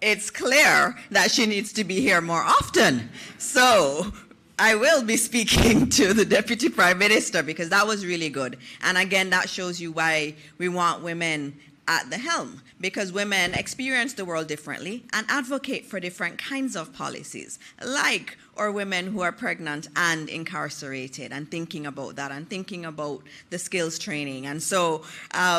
It's clear that she needs to be here more often. So I will be speaking to the Deputy Prime Minister because that was really good. And again, that shows you why we want women at the helm, because women experience the world differently and advocate for different kinds of policies, like or women who are pregnant and incarcerated, and thinking about that and thinking about the skills training. And so,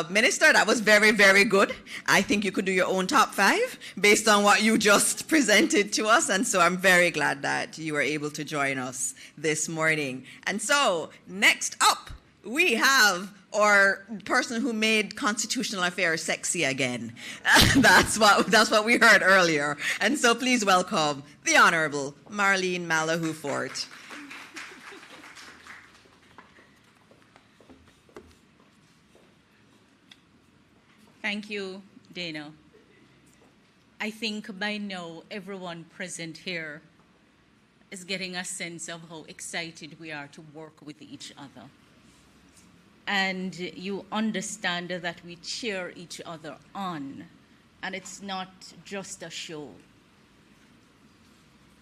Minister, that was very, very good. I think you could do your own top 5 based on what you just presented to us. And so I'm very glad that you were able to join us this morning. And so next up, we have our person who made constitutional affairs sexy again. That's what we heard earlier. And so please welcome the Honorable Marlene Malahoo Fort. Thank you, Dana. I think by now everyone present here is getting a sense of how excited we are to work with each other. And you understand that we cheer each other on, and it's not just a show.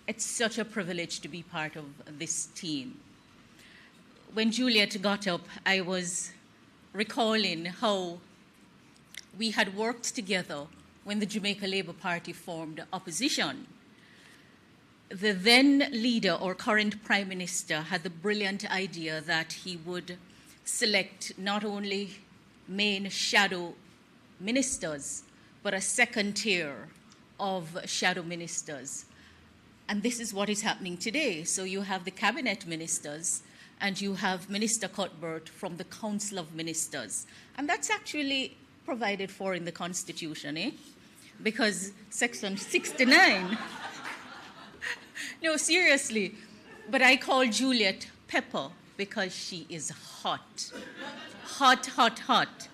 It's such a privilege to be part of this team. When Juliet got up, I was recalling how we had worked together when the Jamaica Labour Party formed opposition. The then leader or current Prime Minister had the brilliant idea that he would select not only main shadow ministers, but a second tier of shadow ministers. And this is what is happening today. So you have the cabinet ministers, and you have Minister Cuthbert from the Council of Ministers. And that's actually provided for in the Constitution, eh? Because Section 69. No, seriously. But I call Juliet Pepper because she is hot. Hot, hot, hot.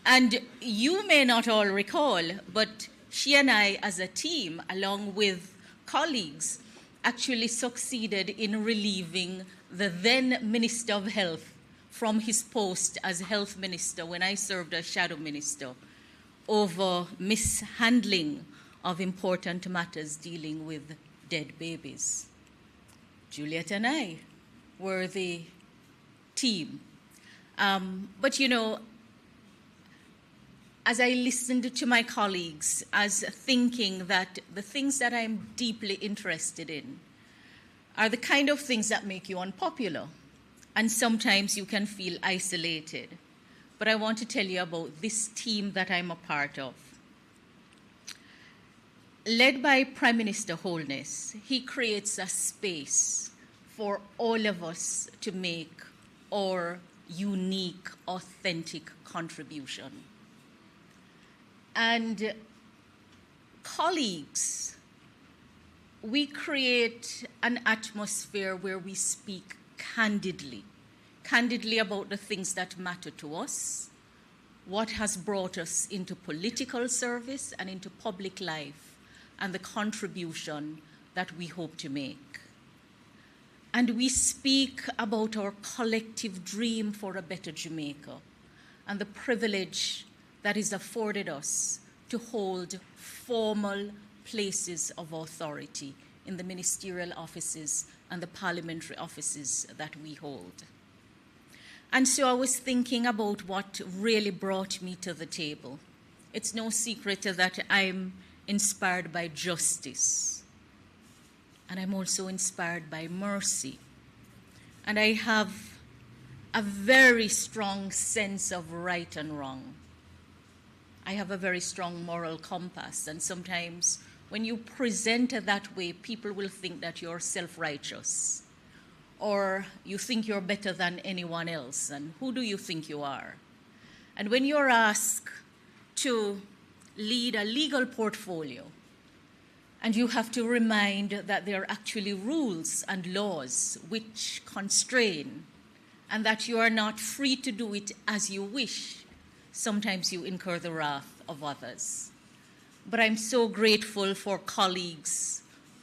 And you may not all recall, but she and I as a team, along with colleagues, actually succeeded in relieving the then Minister of Health from his post as Health Minister when I served as Shadow Minister over mishandling of important matters dealing with dead babies. Juliet and I were the team. But you know, as I listened to my colleagues, as thinking that the things that I'm deeply interested in are the kind of things that make you unpopular, and sometimes you can feel isolated. But I want to tell you about this team that I'm a part of. Led by Prime Minister Holness, he creates a space for all of us to make our unique, authentic contribution. And colleagues, we create an atmosphere where we speak candidly about the things that matter to us, what has brought us into political service and into public life, and the contribution that we hope to make. And we speak about our collective dream for a better Jamaica and the privilege that is afforded us to hold formal places of authority in the ministerial offices and the parliamentary offices that we hold. And so I was thinking about what really brought me to the table. It's no secret that I'm inspired by justice, and I'm also inspired by mercy. And I have a very strong sense of right and wrong. I have a very strong moral compass, and sometimes when you present it that way, people will think that you're self-righteous, or you think you're better than anyone else, and who do you think you are? And when you're asked to lead a legal portfolio, and you have to remind that there are actually rules and laws which constrain, and that you are not free to do it as you wish, sometimes you incur the wrath of others. But I'm so grateful for colleagues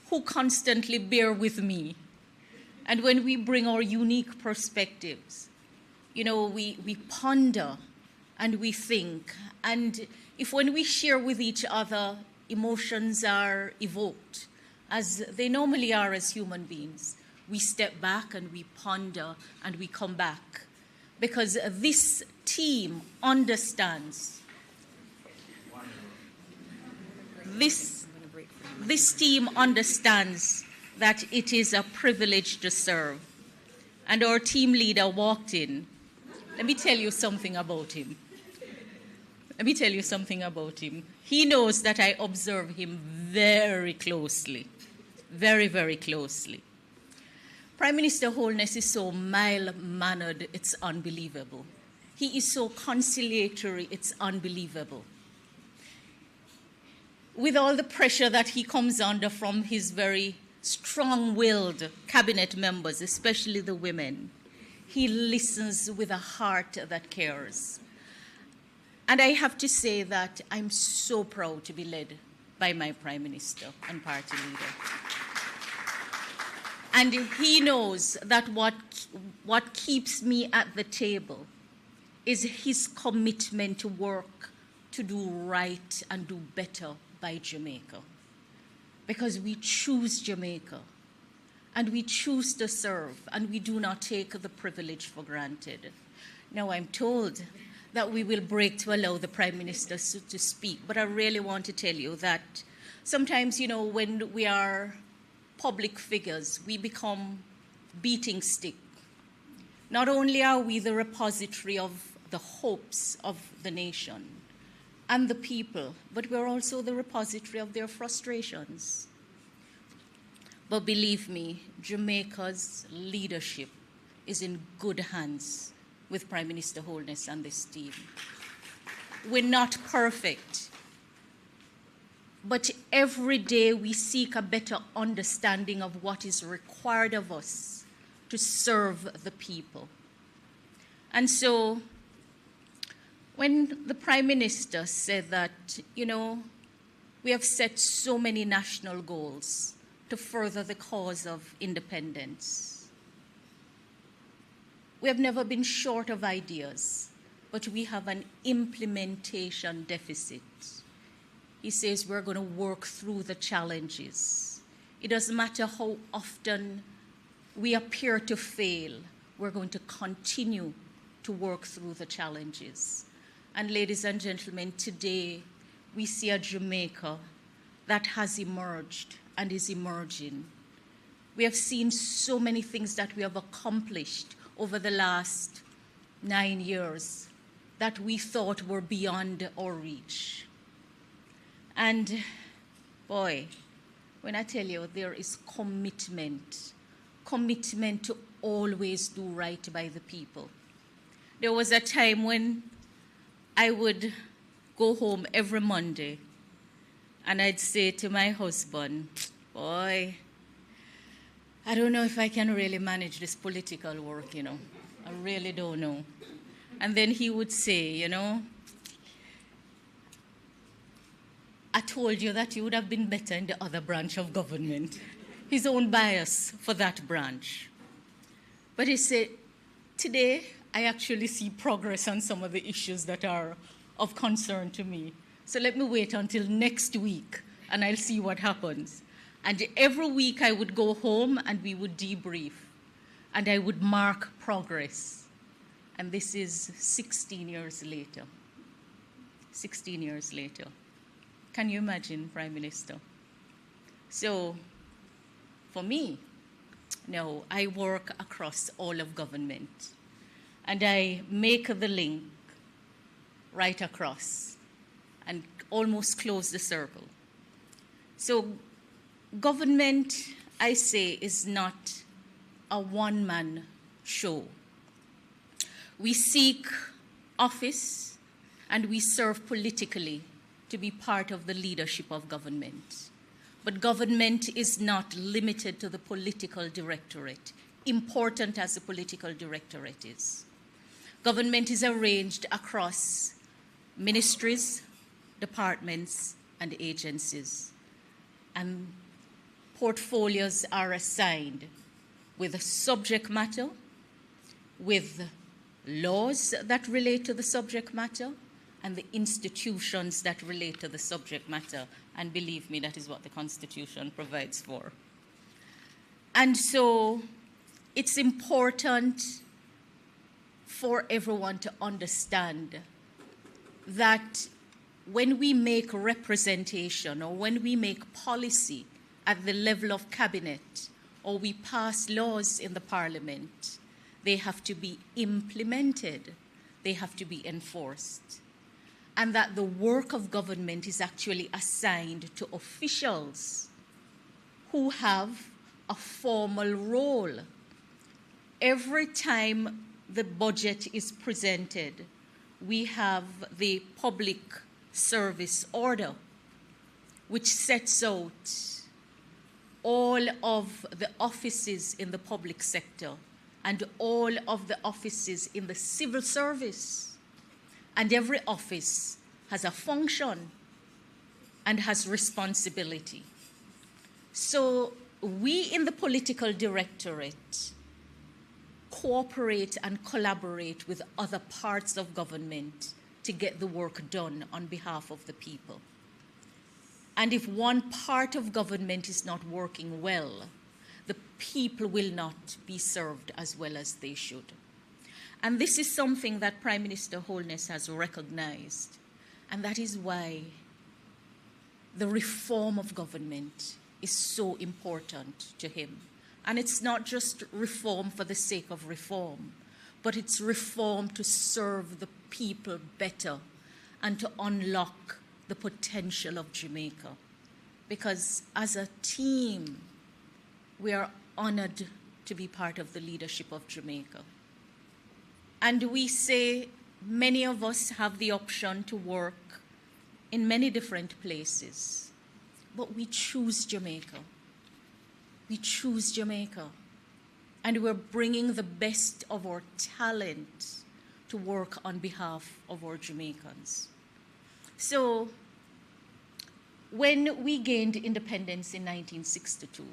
who constantly bear with me. And when we bring our unique perspectives, you know, we ponder and we think. And if when we share with each other, emotions are evoked, as they normally are as human beings, we step back and we ponder and we come back. Because this team understands. This team understands that it is a privilege to serve. And our team leader walked in. Let me tell you something about him. He knows that I observe him very closely, very, very closely. Prime Minister Holness is so mild-mannered, it's unbelievable. He is so conciliatory, it's unbelievable. With all the pressure that he comes under from his very strong-willed cabinet members, especially the women, he listens with a heart that cares. And I have to say that I'm so proud to be led by my Prime Minister and party leader. And he knows that what keeps me at the table is his commitment to work to do right and do better by Jamaica. Because we choose Jamaica, and we choose to serve, and we do not take the privilege for granted. Now, I'm told that we will break to allow the Prime Minister to speak, but I really want to tell you that sometimes, you know, when we are public figures, we become beating stick. Not only are we the repository of the hopes of the nation and the people, but we're also the repository of their frustrations. But believe me, Jamaica's leadership is in good hands with Prime Minister Holness and this team. We're not perfect, but every day we seek a better understanding of what is required of us to serve the people. And so when the Prime Minister said that, you know, we have set so many national goals to further the cause of independence. We have never been short of ideas, but we have an implementation deficit. He says we're going to work through the challenges. It doesn't matter how often we appear to fail, we're going to continue to work through the challenges. And ladies and gentlemen, today we see a Jamaica that has emerged and is emerging. We have seen so many things that we have accomplished over the last 9 years that we thought were beyond our reach. And boy, when I tell you there is commitment to always do right by the people. There was a time when I would go home every Monday and I'd say to my husband, boy, I don't know if I can really manage this political work, you know. I really don't know. And then he would say, you know, I told you that you would have been better in the other branch of government. His own bias for that branch. But he said, today I actually see progress on some of the issues that are of concern to me. So let me wait until next week and I'll see what happens. And every week I would go home and we would debrief, and I would mark progress. And this is 16 years later. 16 years later. Can you imagine, Prime Minister? So, for me, no, I work across all of government, and I make the link right across and almost close the circle. So, government, I say, is not a one-man show. We seek office and we serve politically to be part of the leadership of government. But government is not limited to the political directorate, important as the political directorate is. Government is arranged across ministries, departments, and agencies. And portfolios are assigned with a subject matter, with laws that relate to the subject matter, and the institutions that relate to the subject matter. And believe me, that is what the Constitution provides for. And so it's important for everyone to understand that when we make representation or when we make policy at the level of cabinet or we pass laws in the parliament, they have to be implemented, they have to be enforced. And that the work of government is actually assigned to officials who have a formal role. Every time the budget is presented, we have the Public Service Order, which sets out all of the offices in the public sector and all of the offices in the civil service. And every office has a function and has responsibility. So we in the political directorate cooperate and collaborate with other parts of government to get the work done on behalf of the people. And if one part of government is not working well, the people will not be served as well as they should. And this is something that Prime Minister Holness has recognized. And that is why the reform of government is so important to him. And it's not just reform for the sake of reform, but it's reform to serve the people better and to unlock the potential of Jamaica. Because as a team, we are honored to be part of the leadership of Jamaica. And we say many of us have the option to work in many different places, but we choose Jamaica. We choose Jamaica. And we're bringing the best of our talent to work on behalf of our Jamaicans. So, when we gained independence in 1962,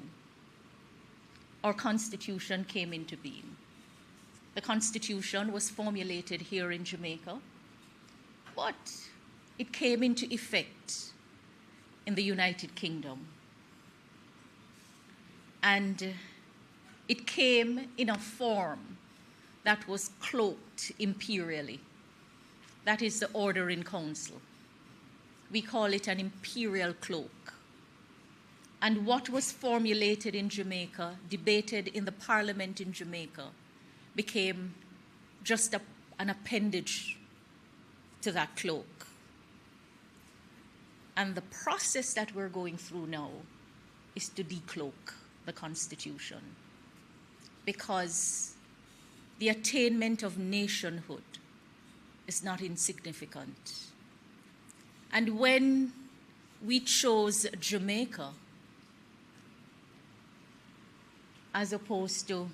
our Constitution came into being. The Constitution was formulated here in Jamaica, but it came into effect in the United Kingdom. And it came in a form that was cloaked imperially. That is the order in council. We call it an imperial cloak. And what was formulated in Jamaica, debated in the parliament in Jamaica, became just an appendage to that cloak. And the process that we're going through now is to decloak the Constitution, because the attainment of nationhood is not insignificant. And when we chose Jamaica as opposed to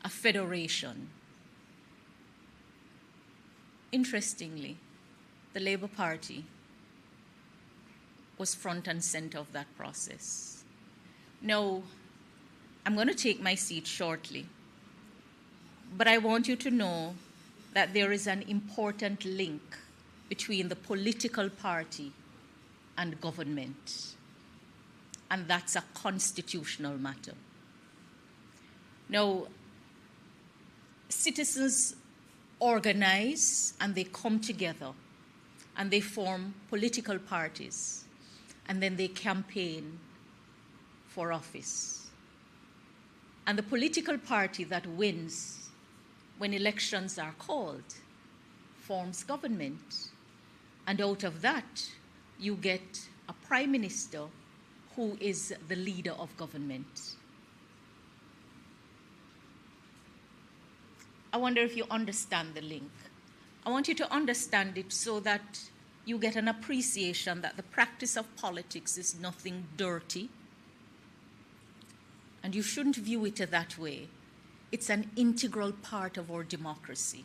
a federation, interestingly, the Labour Party was front and center of that process. Now, I'm going to take my seat shortly, but I want you to know that there is an important link between the political party and government. and that's a constitutional matter. Now, citizens organize and they come together and they form political parties and then they campaign for office. And the political party that wins when elections are called forms government. And out of that, you get a prime minister who is the leader of government. I wonder if you understand the link. I want you to understand it so that you get an appreciation that the practice of politics is nothing dirty. And you shouldn't view it that way. It's an integral part of our democracy.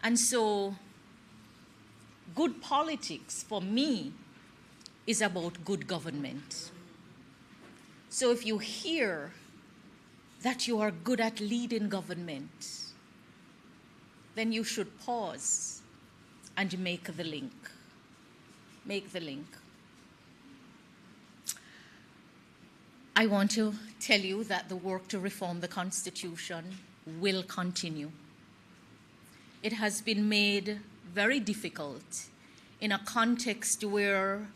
And so, good politics, for me, is about good government. So if you hear that you are good at leading government, then you should pause and make the link. Make the link. I want to tell you that the work to reform the Constitution will continue. It has been made very difficult in a context where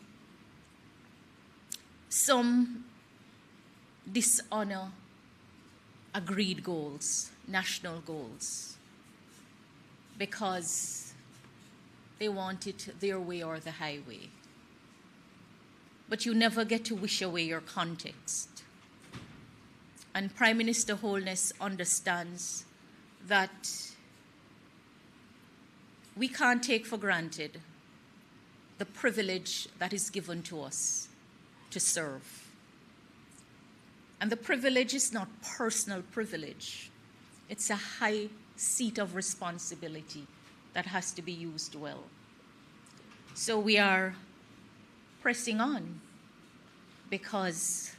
some dishonor agreed goals, national goals, because they want it their way or the highway. But you never get to wish away your context. And Prime Minister Holness understands that we can't take for granted the privilege that is given to us to serve. And the privilege is not personal privilege. It's a high seat of responsibility that has to be used well. So we are pressing on because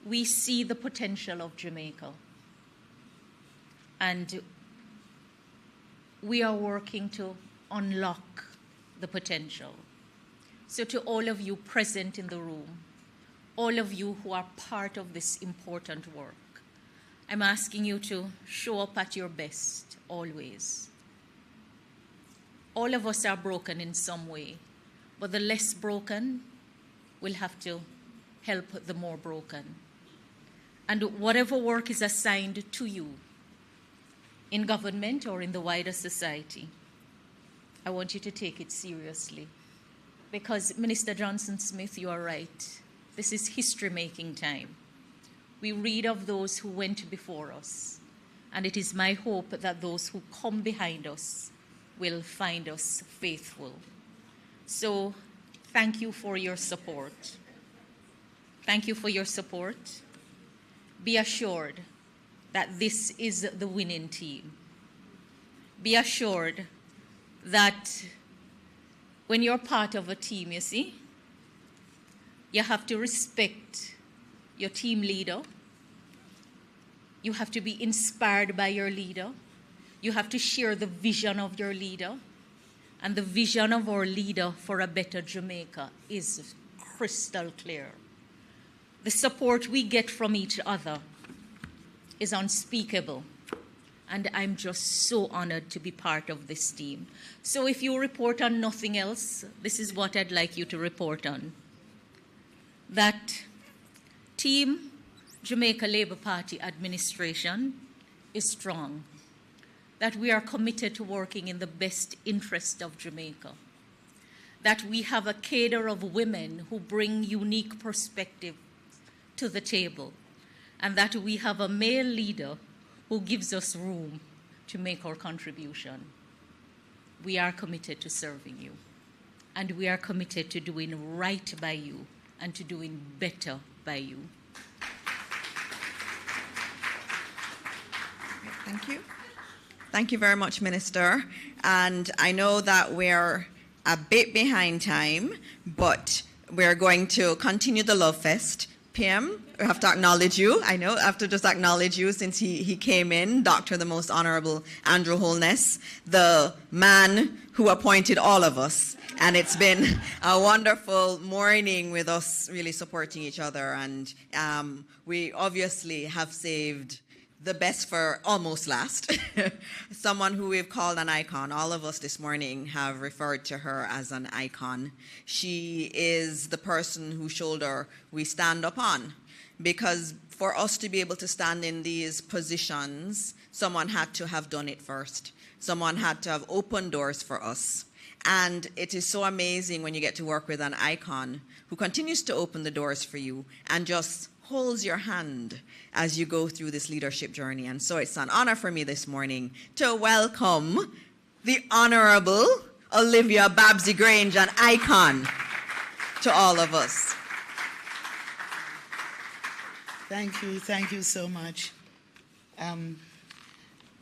we see the potential of Jamaica. And we are working to unlock the potential. So to all of you present in the room, all of you who are part of this important work, I'm asking you to show up at your best always. All of us are broken in some way, but the less broken will have to help the more broken. And whatever work is assigned to you in government or in the wider society, I want you to take it seriously. Because Minister Johnson-Smith, you are right. This is history-making time. We read of those who went before us, and it is my hope that those who come behind us will find us faithful. So thank you for your support. Thank you for your support. Be assured that this is the winning team. Be assured that when you're part of a team, you see, you have to respect your team leader. You have to be inspired by your leader. You have to share the vision of your leader. And the vision of our leader for a better Jamaica is crystal clear. The support we get from each other is unspeakable. And I'm just so honored to be part of this team. So if you report on nothing else, this is what I'd like you to report on. That Team Jamaica Labour Party administration is strong. That we are committed to working in the best interest of Jamaica. That we have a cadre of women who bring unique perspective to the table. And that we have a male leader who gives us room to make our contribution. We are committed to serving you. And we are committed to doing right by you and to doing better by you. Thank you. Thank you very much, Minister. And I know that we're a bit behind time, but we're going to continue the Love Fest. PM, we have to acknowledge you. I know, I have to just acknowledge you since he came in, Dr. the Most Honorable Andrew Holness, the man who appointed all of us. And it's been a wonderful morning with us really supporting each other. And we obviously have saved the best for almost last. Someone who we've called an icon. All of us this morning have referred to her as an icon. She is the person whose shoulder we stand upon. Because for us to be able to stand in these positions, someone had to have done it first. Someone had to have opened doors for us. And it is so amazing when you get to work with an icon who continues to open the doors for you and just holds your hand as you go through this leadership journey. And so it's an honor for me this morning to welcome the Honorable Olivia Babsy Grange, an icon to all of us. Thank you so much.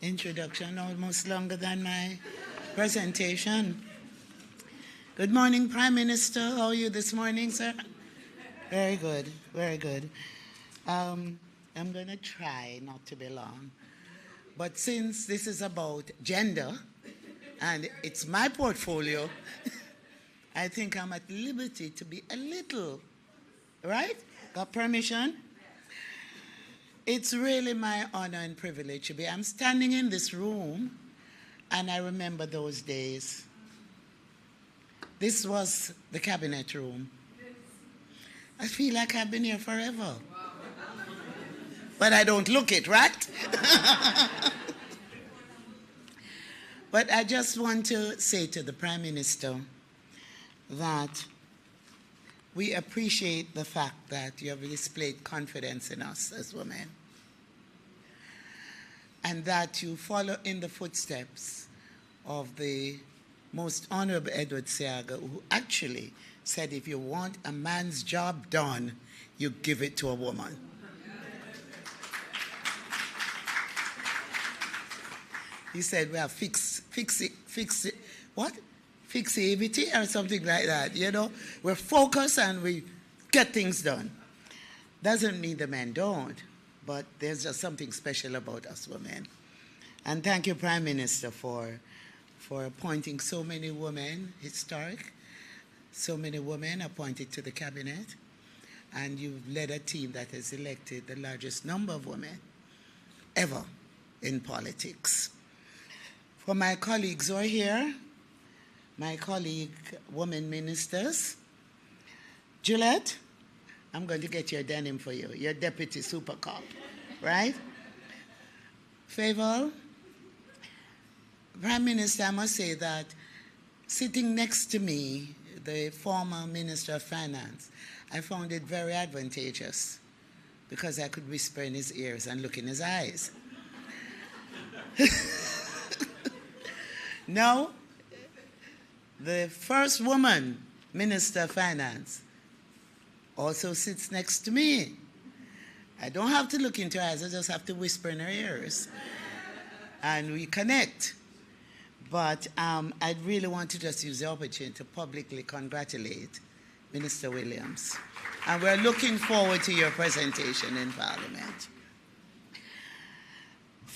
Introduction almost longer than my presentation. Good morning, Prime Minister. How are you this morning, sir? Very good, very good. I'm going to try not to be long. But since this is about gender, and it's my portfolio, I think I'm at liberty to be a little, right? Got permission? It's really my honor and privilege to be. I'm standing in this room, and I remember those days. This was the cabinet room. I feel like I've been here forever. But I don't look it, right? But I just want to say to the Prime Minister that we appreciate the fact that you have displayed confidence in us as women, and that you follow in the footsteps of the Most Honorable Edward Seaga, who actually said if you want a man's job done, you give it to a woman. He said we have fixivity or something like that, you know. We're focused and we get things done. Doesn't mean the men don't, but there's just something special about us women. And thank you, Prime Minister, for appointing so many women, historic, so many women appointed to the cabinet. And you've led a team that has elected the largest number of women ever in politics. For my colleagues who are here, my colleague women ministers, Juliet, I'm going to get your denim for you, your deputy super cop, right? Favor, Prime Minister, I must say that sitting next to me, the former Minister of Finance, I found it very advantageous because I could whisper in his ears and look in his eyes. Now, the first woman Minister of Finance also sits next to me. I don't have to look into her eyes, I just have to whisper in her ears. And we connect. But I really want to just use the opportunity to publicly congratulate Minister Williams. And we're looking forward to your presentation in Parliament.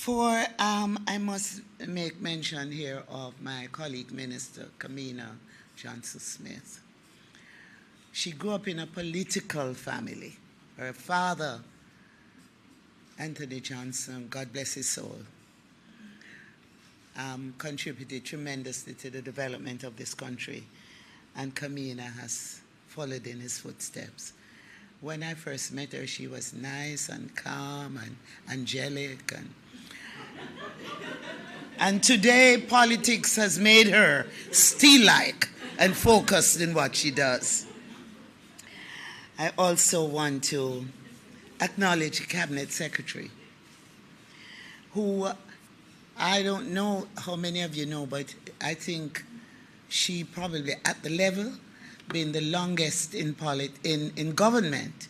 I must make mention here of my colleague Minister, Kamina Johnson-Smith. She grew up in a political family. Her father, Anthony Johnson, God bless his soul, contributed tremendously to the development of this country, and Kamina has followed in his footsteps. When I first met her, she was nice and calm and angelic, and today politics has made her steel-like and focused in what she does. I also want to acknowledge the Cabinet Secretary, who I don't know how many of you know, but I think she probably at the level been the longest in government,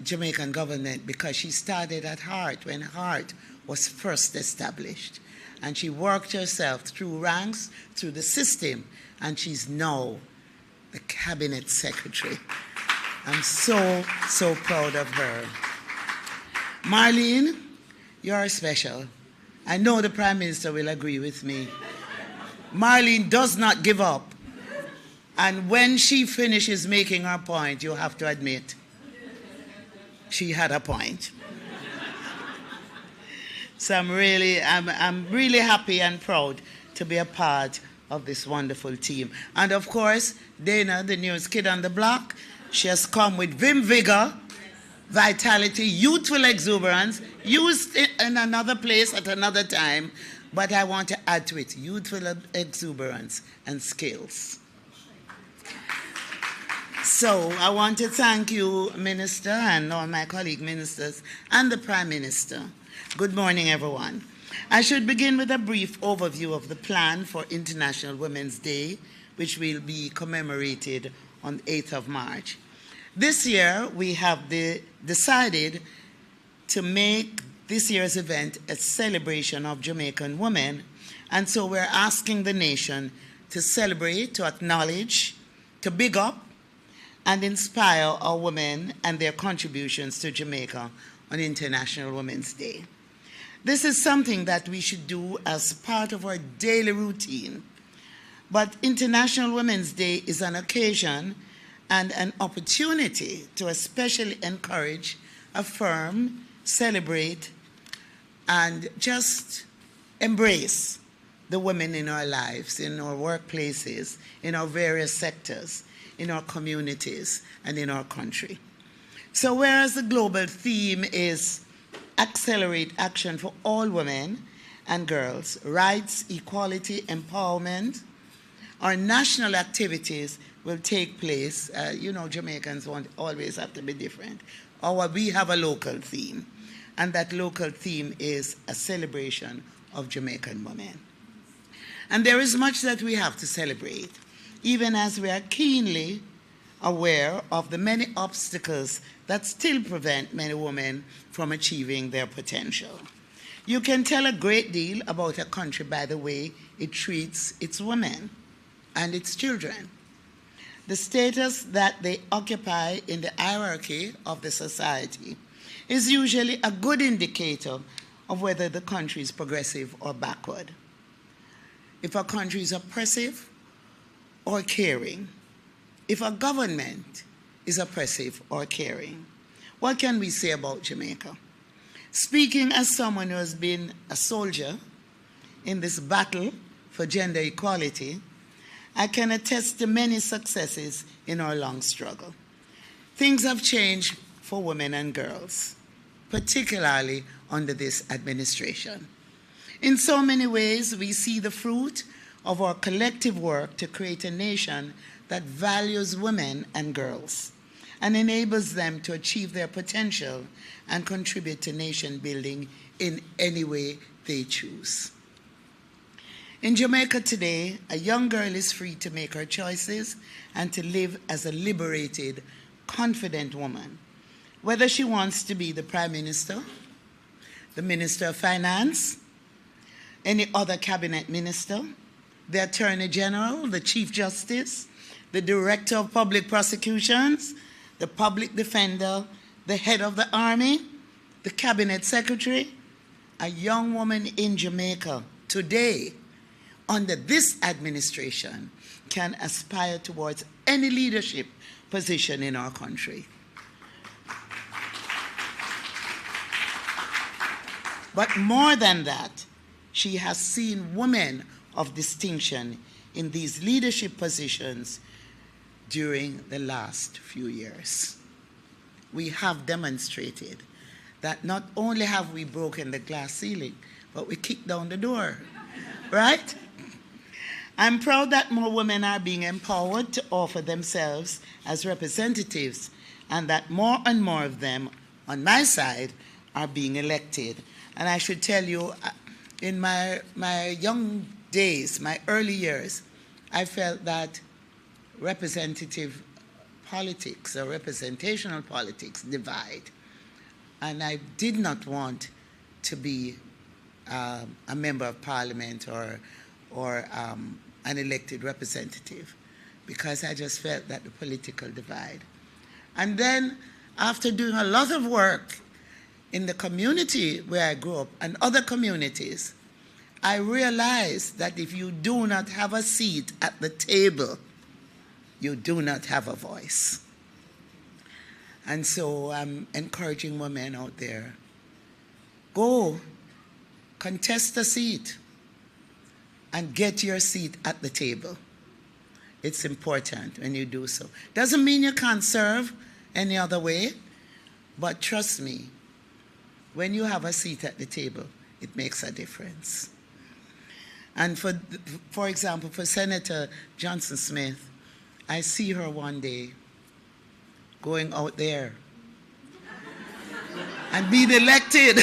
Jamaican government, because she started at Heart when Heart was first established. And she worked herself through ranks, through the system, and she's now the Cabinet Secretary. I'm so, so proud of her. Marlene, you're special. I know the Prime Minister will agree with me. Marlene does not give up. And when she finishes making her point, you have to admit, she had a point. So I'm really happy and proud to be a part of this wonderful team. And of course, Dana, the newest kid on the block, she has come with vim, vigor, vitality, youthful exuberance, used in another place at another time, but I want to add to it, youthful exuberance and skills. So I want to thank you, Minister, and all my colleague ministers, and the Prime Minister. Good morning, everyone. I should begin with a brief overview of the plan for International Women's Day, which will be commemorated on the 8th of March. This year, we have decided to make this year's event a celebration of Jamaican women, and so we're asking the nation to celebrate, to acknowledge, to big up, and inspire our women and their contributions to Jamaica on International Women's Day. This is something that we should do as part of our daily routine. But International Women's Day is an occasion and an opportunity to especially encourage, affirm, celebrate, and just embrace the women in our lives, in our workplaces, in our various sectors, in our communities, and in our country. So whereas the global theme is accelerate action for all women and girls, rights, equality, empowerment, our national activities will take place. Jamaicans won't always have to be different. We have a local theme, and that local theme is a celebration of Jamaican women. And there is much that we have to celebrate, even as we are keenly aware of the many obstacles that still prevent many women from achieving their potential. You can tell a great deal about a country by the way it treats its women and its children. The status that they occupy in the hierarchy of the society is usually a good indicator of whether the country is progressive or backward. If a country is oppressive or caring, if a government is oppressive or caring, what can we say about Jamaica? Speaking as someone who has been a soldier in this battle for gender equality, I can attest to many successes in our long struggle. Things have changed for women and girls, particularly under this administration. In so many ways, we see the fruit of our collective work to create a nation that values women and girls and enables them to achieve their potential and contribute to nation building in any way they choose. In Jamaica today, a young girl is free to make her choices and to live as a liberated, confident woman, whether she wants to be the Prime Minister, the Minister of Finance, any other cabinet minister, the Attorney General, the Chief Justice, the Director of Public Prosecutions, the Public Defender, the Head of the Army, the Cabinet Secretary. A young woman in Jamaica today, under this administration, can aspire towards any leadership position in our country. But more than that, she has seen women of distinction in these leadership positions during the last few years. We have demonstrated that not only have we broken the glass ceiling, but we kicked down the door, right? I'm proud that more women are being empowered to offer themselves as representatives, and that more and more of them, on my side, are being elected. And I should tell you, in my young days, my early years, I felt that representative politics or representational politics divide. And I did not want to be a member of parliament or an elected representative, because I just felt that the political divide. And then after doing a lot of work in the community where I grew up and other communities, I realized that if you do not have a seat at the table, you do not have a voice. And so I'm encouraging women out there, go contest a seat and get your seat at the table. It's important when you do so. Doesn't mean you can't serve any other way, but trust me, when you have a seat at the table, it makes a difference. And for example, for Senator Johnson Smith, I see her one day going out there and being elected.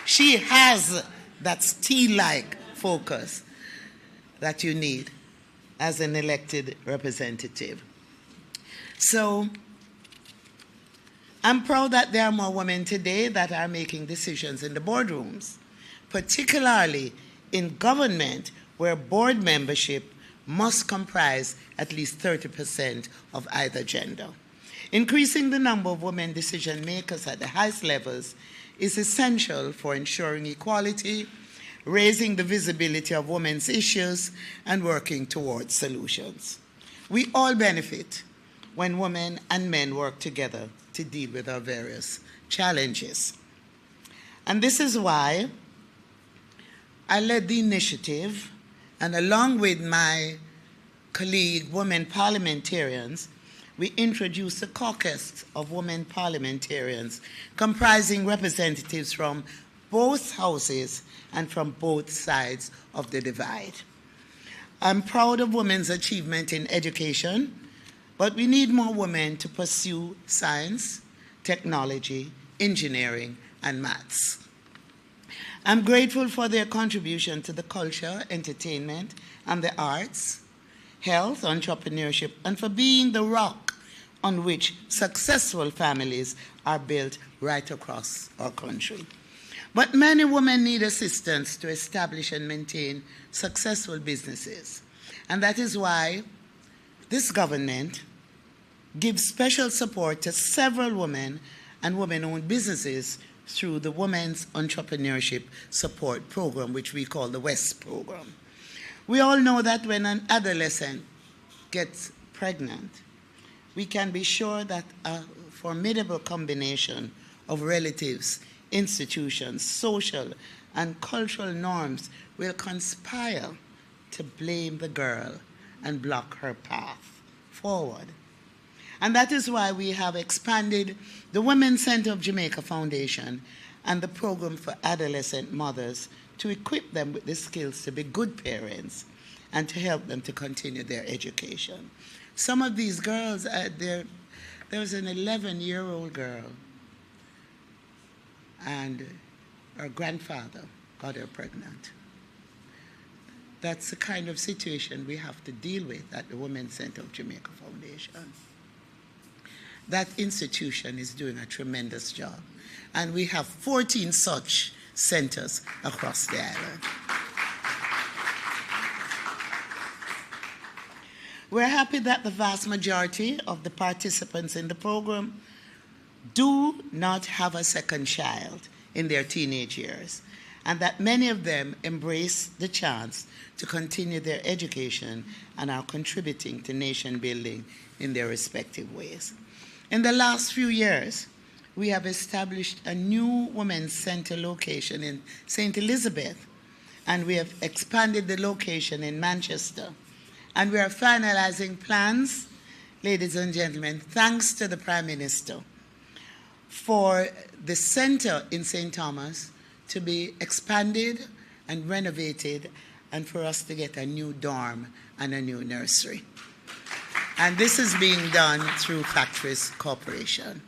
She has that steel-like focus that you need as an elected representative. So I'm proud that there are more women today that are making decisions in the boardrooms, particularly in government where board membership must comprise at least 30% of either gender. Increasing the number of women decision makers at the highest levels is essential for ensuring equality, raising the visibility of women's issues, and working towards solutions. We all benefit when women and men work together to deal with our various challenges. And this is why I led the initiative, and along with my colleague, women parliamentarians, we introduced a caucus of women parliamentarians comprising representatives from both houses and from both sides of the divide. I'm proud of women's achievement in education, but we need more women to pursue science, technology, engineering, and maths. I'm grateful for their contribution to the culture, entertainment, and the arts, health, entrepreneurship, and for being the rock on which successful families are built right across our country. But many women need assistance to establish and maintain successful businesses. And that is why this government gives special support to several women and women-owned businesses through the Women's Entrepreneurship Support Program, which we call the WEST program. We all know that when an adolescent gets pregnant, we can be sure that a formidable combination of relatives, institutions, social and cultural norms will conspire to blame the girl and block her path forward. And that is why we have expanded the Women's Center of Jamaica Foundation and the program for adolescent mothers to equip them with the skills to be good parents and to help them to continue their education. Some of these girls, there was an 11-year-old girl, and her grandfather got her pregnant. That's the kind of situation we have to deal with at the Women's Center of Jamaica Foundation. That institution is doing a tremendous job, and we have 14 such centers across the island. We're happy that the vast majority of the participants in the program do not have a second child in their teenage years, and that many of them embrace the chance to continue their education and are contributing to nation building in their respective ways. In the last few years, we have established a new Women's Center location in St. Elizabeth, and we have expanded the location in Manchester. And we are finalizing plans, ladies and gentlemen, thanks to the Prime Minister, for the center in St. Thomas to be expanded and renovated, and for us to get a new dorm and a new nursery. And this is being done through Factories Corporation.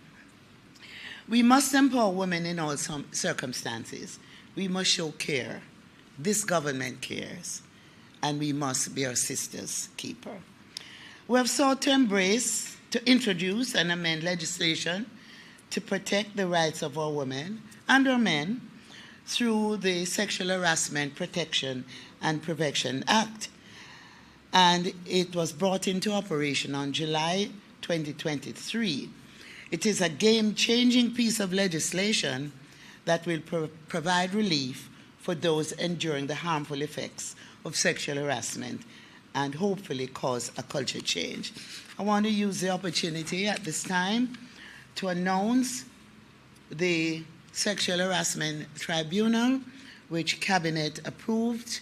We must empower women in all circumstances. We must show care. This government cares, and we must be our sister's keeper. We have sought to introduce and amend legislation to protect the rights of our women and our men through the Sexual Harassment Protection and Prevention Act. And it was brought into operation on July 2023. It is a game-changing piece of legislation that will provide relief for those enduring the harmful effects of sexual harassment and hopefully cause a culture change. I want to use the opportunity at this time to announce the Sexual Harassment Tribunal, which Cabinet approved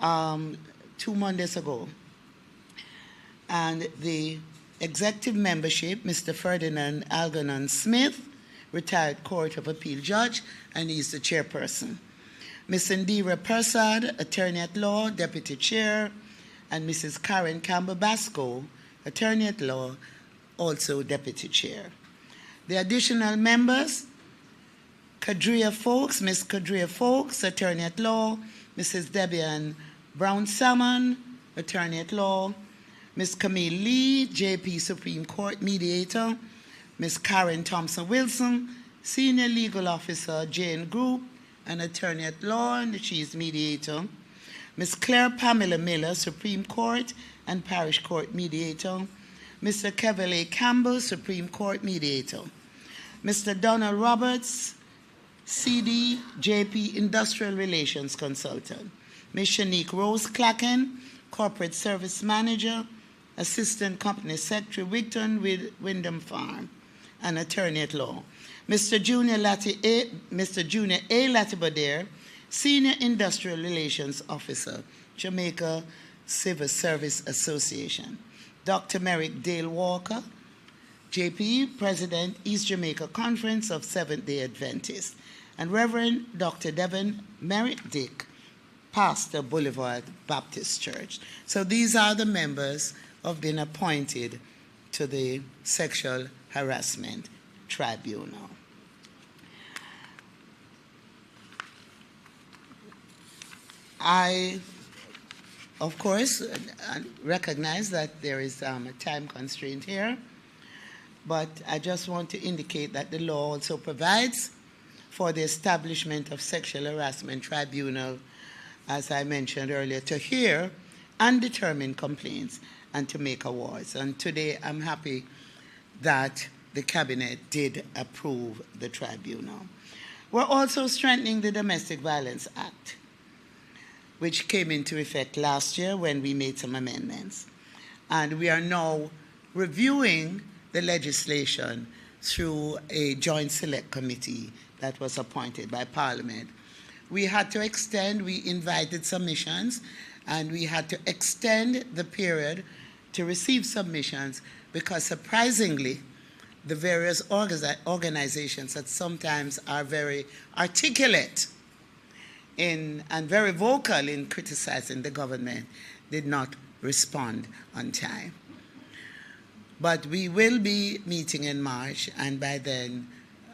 2 Mondays ago. And the executive membership, Mr. Ferdinand Algernon Smith, retired Court of Appeal judge, and he's the chairperson. Ms. Indira Persad, attorney at law, deputy chair, and Mrs. Karen Campbell Basco, attorney at law, also deputy chair. The additional members, Kadria Folks, Ms. Kadria Folks, attorney at law, Mrs. Debian Brown Salmon, attorney at law, Ms. Camille Lee, JP Supreme Court mediator, Ms. Karen Thompson Wilson, senior legal officer, Jane Group, an attorney at law, and she's mediator, Ms. Claire Pamela Miller, Supreme Court and Parish Court mediator, Mr. Kevin A. Campbell, Supreme Court mediator, Mr. Donald Roberts, CD, JP Industrial Relations Consultant, Ms. Shanique Rose Clacken, Corporate Service Manager, Assistant Company Secretary, Wigton with Wyndham Farm, and attorney at law. Mr. Junior A. Latibadair, Senior Industrial Relations Officer, Jamaica Civil Service Association. Dr. Merrick Dale Walker, JP, President, East Jamaica Conference of Seventh-day Adventists. And Reverend Dr. Devin Merrick Dick, Pastor, Boulevard Baptist Church. So these are the members who have been appointed to the Sexual Harassment Tribunal. I, of course, recognize that there is a time constraint here, but I just want to indicate that the law also provides for the establishment of Sexual Harassment Tribunal, as I mentioned earlier, to hear and determine complaints and to make awards. And today I'm happy that the Cabinet did approve the tribunal. We're also strengthening the Domestic Violence Act, which came into effect last year when we made some amendments. And we are now reviewing the legislation through a joint select committee that was appointed by Parliament. We had to extend, we invited submissions, and we had to extend the period to receive submissions because surprisingly, the various organizations that sometimes are very articulate and very vocal in criticizing the government did not respond on time. But we will be meeting in March, and by then,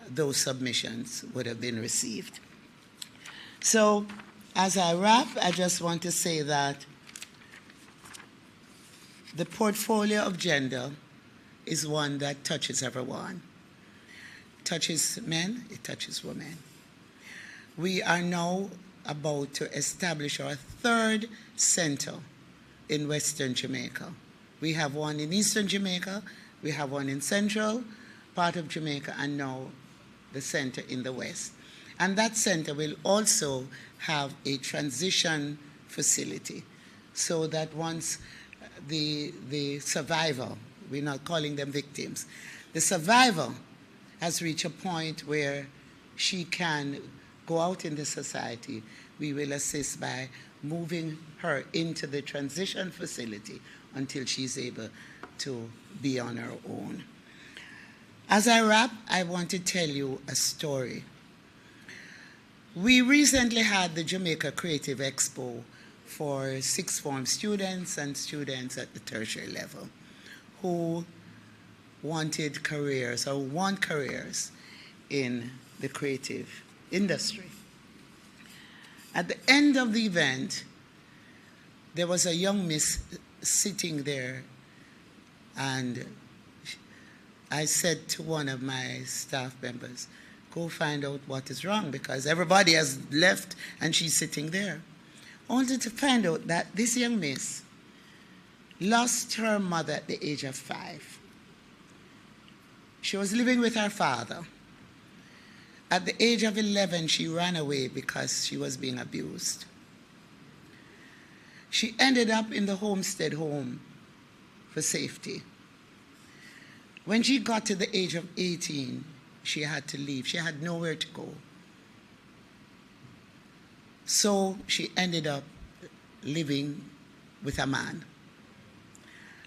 those submissions would have been received. So, as I wrap, I just want to say that the portfolio of gender is one that touches everyone. It touches men, it touches women. We are now about to establish our third center in Western Jamaica. We have one in Eastern Jamaica, we have one in Central part of Jamaica, and now the center in the West. And that center will also have a transition facility so that once the survivor, we're not calling them victims, the survivor has reached a point where she can go out in the society, we will assist by moving her into the transition facility until she's able to be on her own. As I wrap, I want to tell you a story. We recently had the Jamaica Creative Expo for sixth form students and students at the tertiary level who wanted careers or want careers in the creative industry. At the end of the event, there was a young miss sitting there, and I said to one of my staff members, go find out what is wrong because everybody has left and she's sitting there. Only to find out that this young miss lost her mother at the age of 5. She was living with her father, At the age of 11, she ran away because she was being abused. She ended up in the homestead home for safety. When she got to the age of 18, she had to leave. She had nowhere to go. So she ended up living with a man.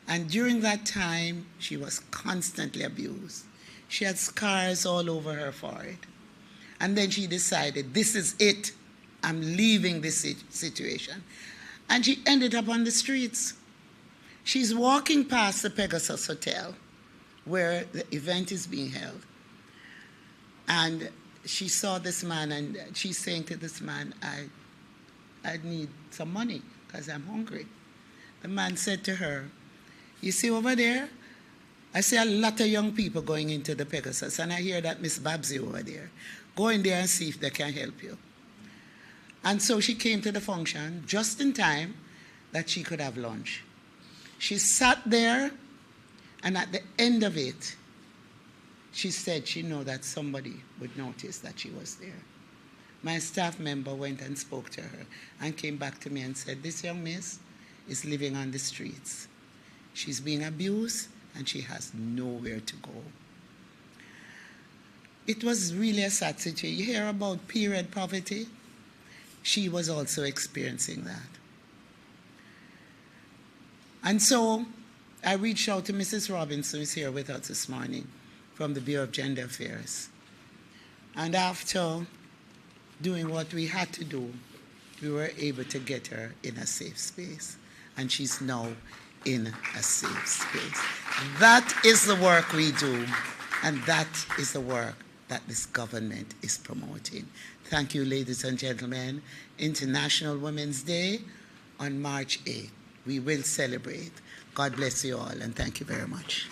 And during that time, she was constantly abused. She had scars all over her forehead. And then she decided, this is it. I'm leaving this situation. And she ended up on the streets. She's walking past the Pegasus Hotel where the event is being held. And she saw this man, and she's saying to this man, I need some money because I'm hungry. The man said to her, you see over there, I see a lot of young people going into the Pegasus, and I hear that Miss Babsy over there. Go in there and see if they can help you. And so she came to the function just in time that she could have lunch. She sat there, and at the end of it, she said she knew that somebody would notice that she was there. My staff member went and spoke to her and came back to me and said, this young miss is living on the streets. She's being abused, and she has nowhere to go. It was really a sad situation. You hear about period poverty? She was also experiencing that. And so I reached out to Mrs. Robinson, who is here with us this morning, from the Bureau of Gender Affairs. And after doing what we had to do, we were able to get her in a safe space. And she's now in a safe space. That is the work we do, and that is the work that this government is promoting. Thank you, ladies and gentlemen. International Women's Day on March 8th. We will celebrate. God bless you all, and thank you very much.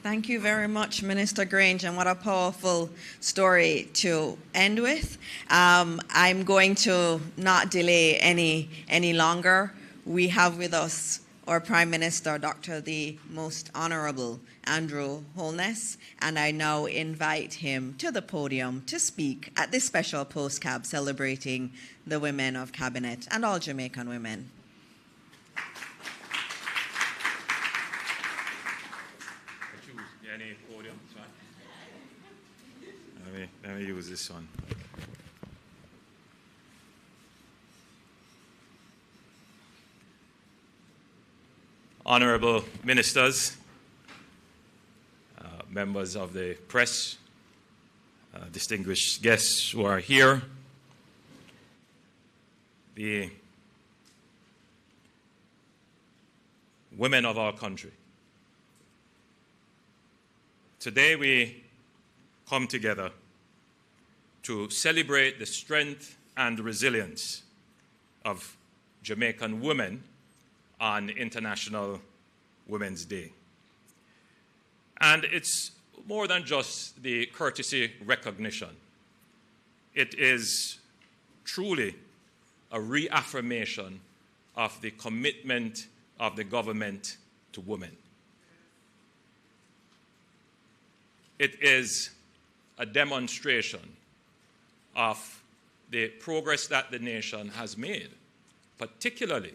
Thank you very much, Minister Grange, and what a powerful story to end with. I'm going to not delay any longer. We have with us our Prime Minister, Dr. the Most Honorable Andrew Holness, and I now invite him to the podium to speak at this special postcab celebrating the women of Cabinet and all Jamaican women. Any podium, let me use this one. Honorable ministers, members of the press, distinguished guests who are here, the women of our country. Today we come together to celebrate the strength and resilience of Jamaican women on International Women's Day. And it's more than just the courtesy recognition. It is truly a reaffirmation of the commitment of the government to women. It is a demonstration of the progress that the nation has made, particularly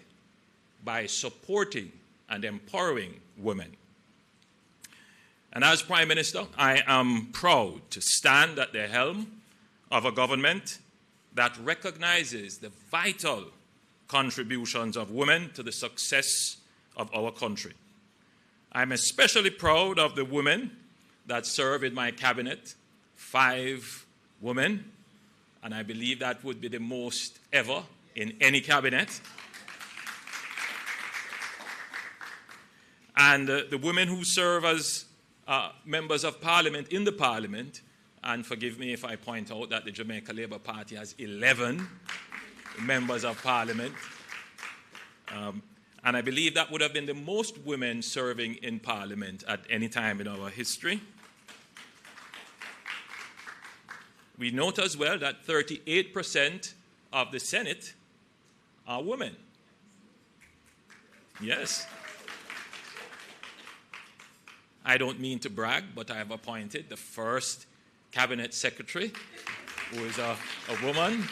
by supporting and empowering women. And as Prime Minister, I am proud to stand at the helm of a government that recognizes the vital contributions of women to the success of our country. I'm especially proud of the women that serve in my cabinet, 5 women, and I believe that would be the most ever in any cabinet. And the women who serve as members of parliament in the parliament, and forgive me if I point out that the Jamaica Labour Party has 11 members of parliament, and I believe that would have been the most women serving in parliament at any time in our history. We note as well that 38% of the Senate are women. Yes. I don't mean to brag, but I have appointed the first cabinet secretary, who is a woman,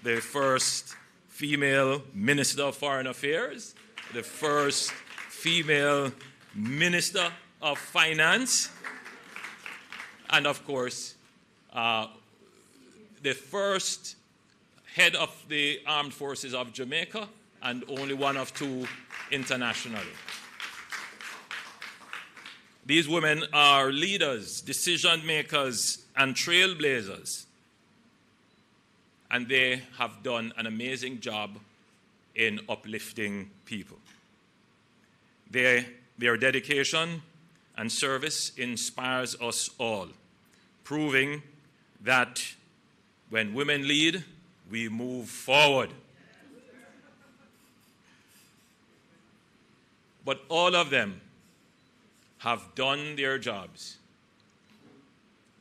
the first female minister of foreign affairs, the first female minister of finance, and of course, the first head of the armed forces of Jamaica, and only one of two internationally. These women are leaders, decision makers, and trailblazers. And they have done an amazing job in uplifting people. Their dedication and service inspires us all, proving that when women lead, we move forward. But all of them have done their jobs,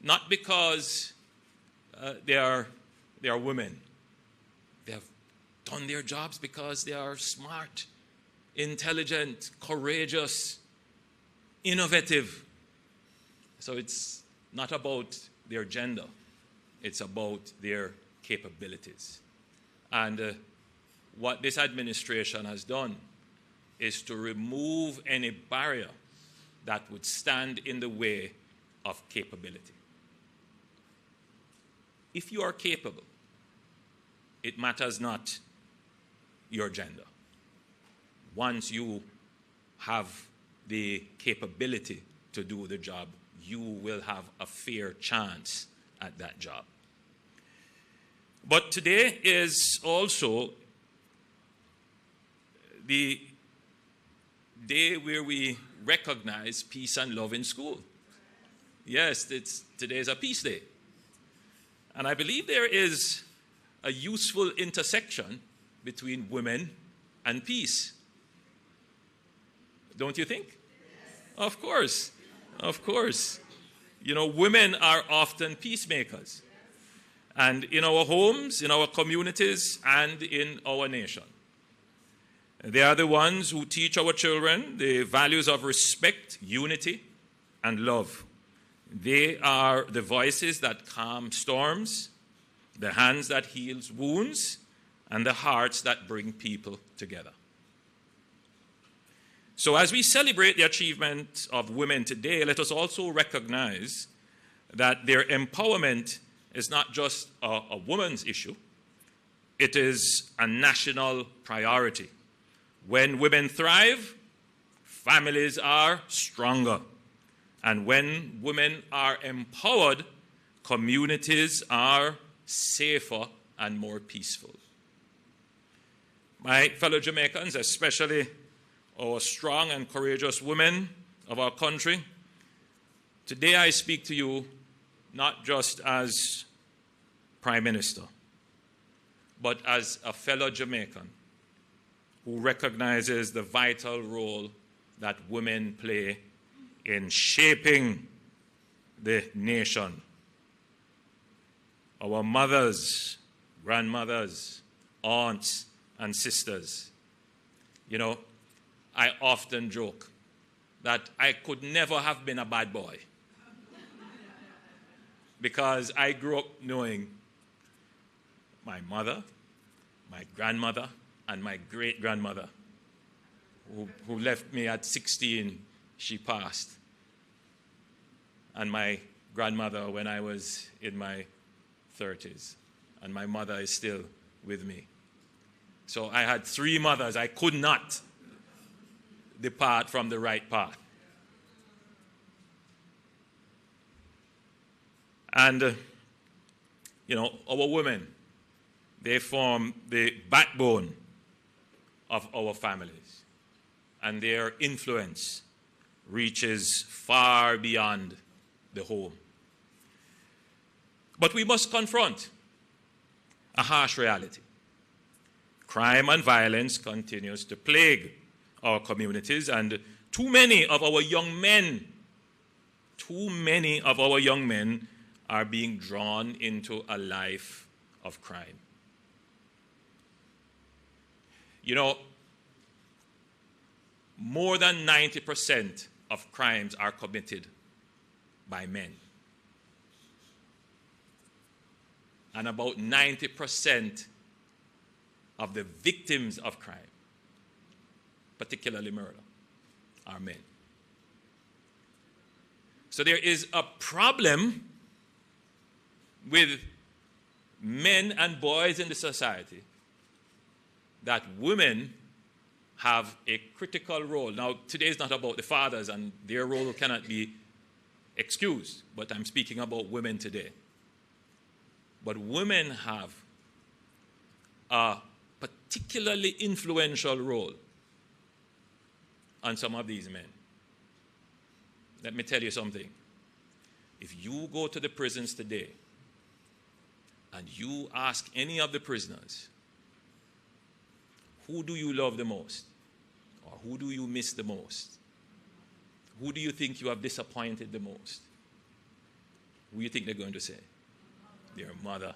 not because they are women. They have done their jobs because they are smart, intelligent, courageous, innovative. So it's not about their gender. It's about their capabilities. And what this administration has done is to remove any barrier that would stand in the way of capability. If you are capable, it matters not your gender. Once you have the capability to do the job, you will have a fair chance at that job. But today is also the day where we recognize peace and love in school. Yes, today is a peace day. And I believe there is a useful intersection between women and peace. Don't you think? Yes. Of course. Of course. You know, women are often peacemakers. And in our homes, in our communities, and in our nation. They are the ones who teach our children the values of respect, unity, and love. They are the voices that calm storms, the hands that heal wounds, and the hearts that bring people together. So as we celebrate the achievement of women today, let us also recognize that their empowerment is not just a woman's issue. It is a national priority. When women thrive, families are stronger. And when women are empowered, communities are safer and more peaceful. My fellow Jamaicans, especially our strong and courageous women of our country, today I speak to you not just as Prime Minister, but as a fellow Jamaican who recognizes the vital role that women play in shaping the nation. Our mothers, grandmothers, aunts, and sisters. You know, I often joke that I could never have been a bad boy because I grew up knowing my mother, my grandmother, and my great-grandmother, who left me at 16, she passed. And my grandmother when I was in my 30s. And my mother is still with me. So I had three mothers. I could not depart from the right path. And, you know, our women, they form the backbone of our families. And their influence reaches far beyond the home. But we must confront a harsh reality. Crime and violence continues to plague our communities, and too many of our young men are being drawn into a life of crime. You know, more than 90% of crimes are committed by men. And about 90% of the victims of crime, particularly murder, are men. So there is a problem with men and boys in the society that women have a critical role. Now, today is not about the fathers, and their role cannot be excused, but I'm speaking about women today. But women have a particularly influential role on some of these men. Let me tell you something. If you go to the prisons today and you ask any of the prisoners, who do you love the most? Or who do you miss the most? Who do you think you have disappointed the most? Who do you think they're going to say? Their mother.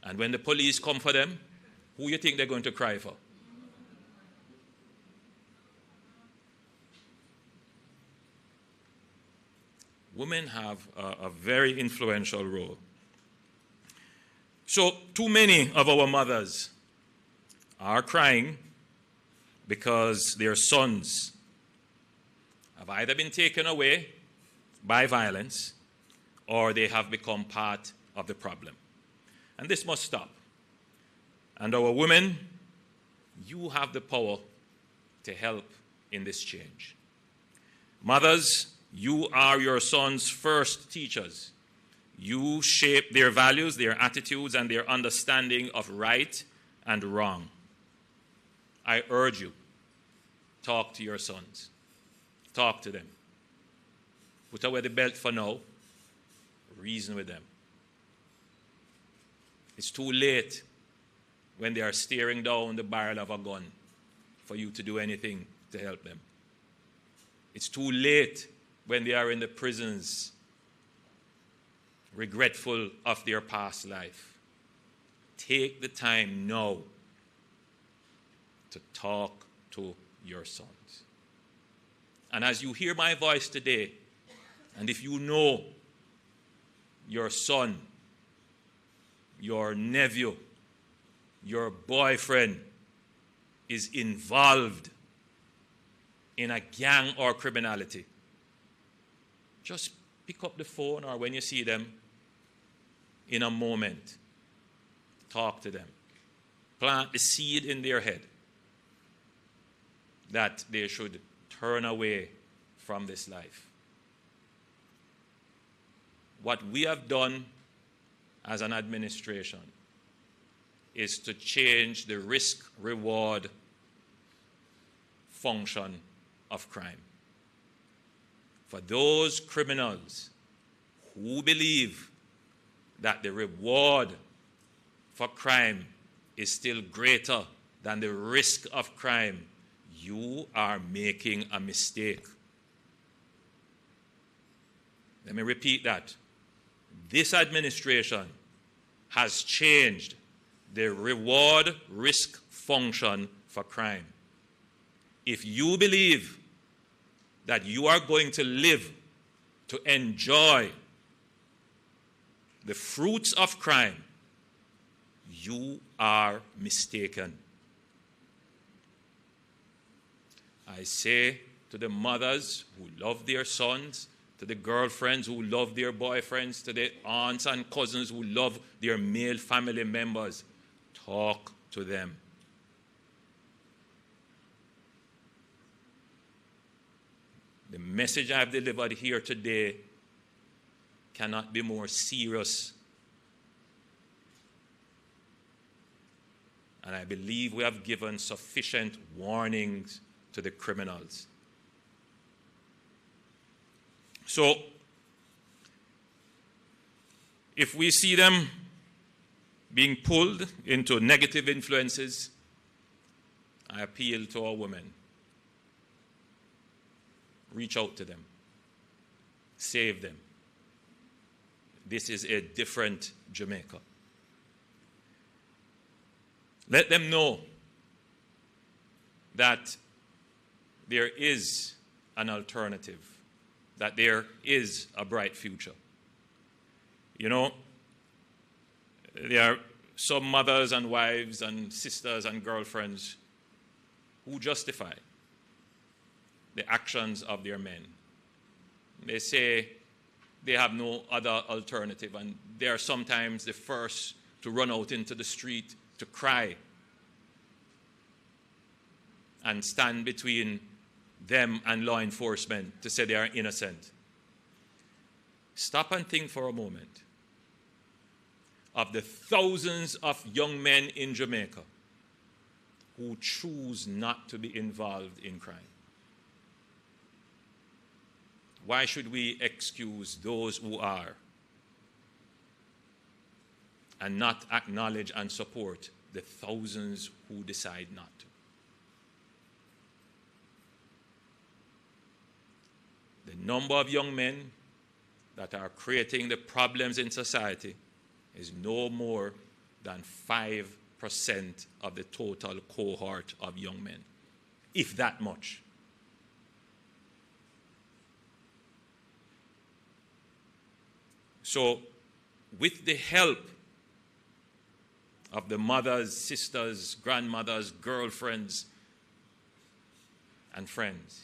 And when the police come for them, who do you think they're going to cry for? Women have a very influential role. So, too many of our mothers are crying because their sons have either been taken away by violence or they have become part of the problem. And this must stop. And our women, you have the power to help in this change. Mothers, you are your sons' first teachers. You shape their values, their attitudes, and their understanding of right and wrong. I urge you, talk to your sons. Talk to them. Put away the belt for now. Reason with them. It's too late when they are staring down the barrel of a gun for you to do anything to help them. It's too late when they are in the prisons, regretful of their past life. Take the time now to talk to your sons. And as you hear my voice today, and if you know your son, your nephew, your boyfriend is involved in a gang or criminality, just pick up the phone, or when you see them, in a moment, talk to them. Plant the seed in their head that they should turn away from this life. What we have done as an administration is to change the risk-reward function of crime. For those criminals who believe that the reward for crime is still greater than the risk of crime, you are making a mistake. Let me repeat that. This administration has changed the reward-risk function for crime. If you believe that you are going to live to enjoy the fruits of crime, you are mistaken. I say to the mothers who love their sons, to the girlfriends who love their boyfriends, to the aunts and cousins who love their male family members, talk to them. The message I've delivered here today cannot be more serious. And I believe we have given sufficient warnings to the criminals. So, if we see them being pulled into negative influences, I appeal to our women. Reach out to them. Save them. This is a different Jamaica. Let them know that there is an alternative, that there is a bright future. You know, there are some mothers and wives and sisters and girlfriends who justify the actions of their men. They say they have no other alternative, and they are sometimes the first to run out into the street to cry and stand between them and law enforcement to say they are innocent. Stop and think for a moment of the thousands of young men in Jamaica who choose not to be involved in crime. Why should we excuse those who are and not acknowledge and support the thousands who decide not to? The number of young men that are creating the problems in society is no more than 5% of the total cohort of young men, if that much. So, with the help of the mothers, sisters, grandmothers, girlfriends, and friends,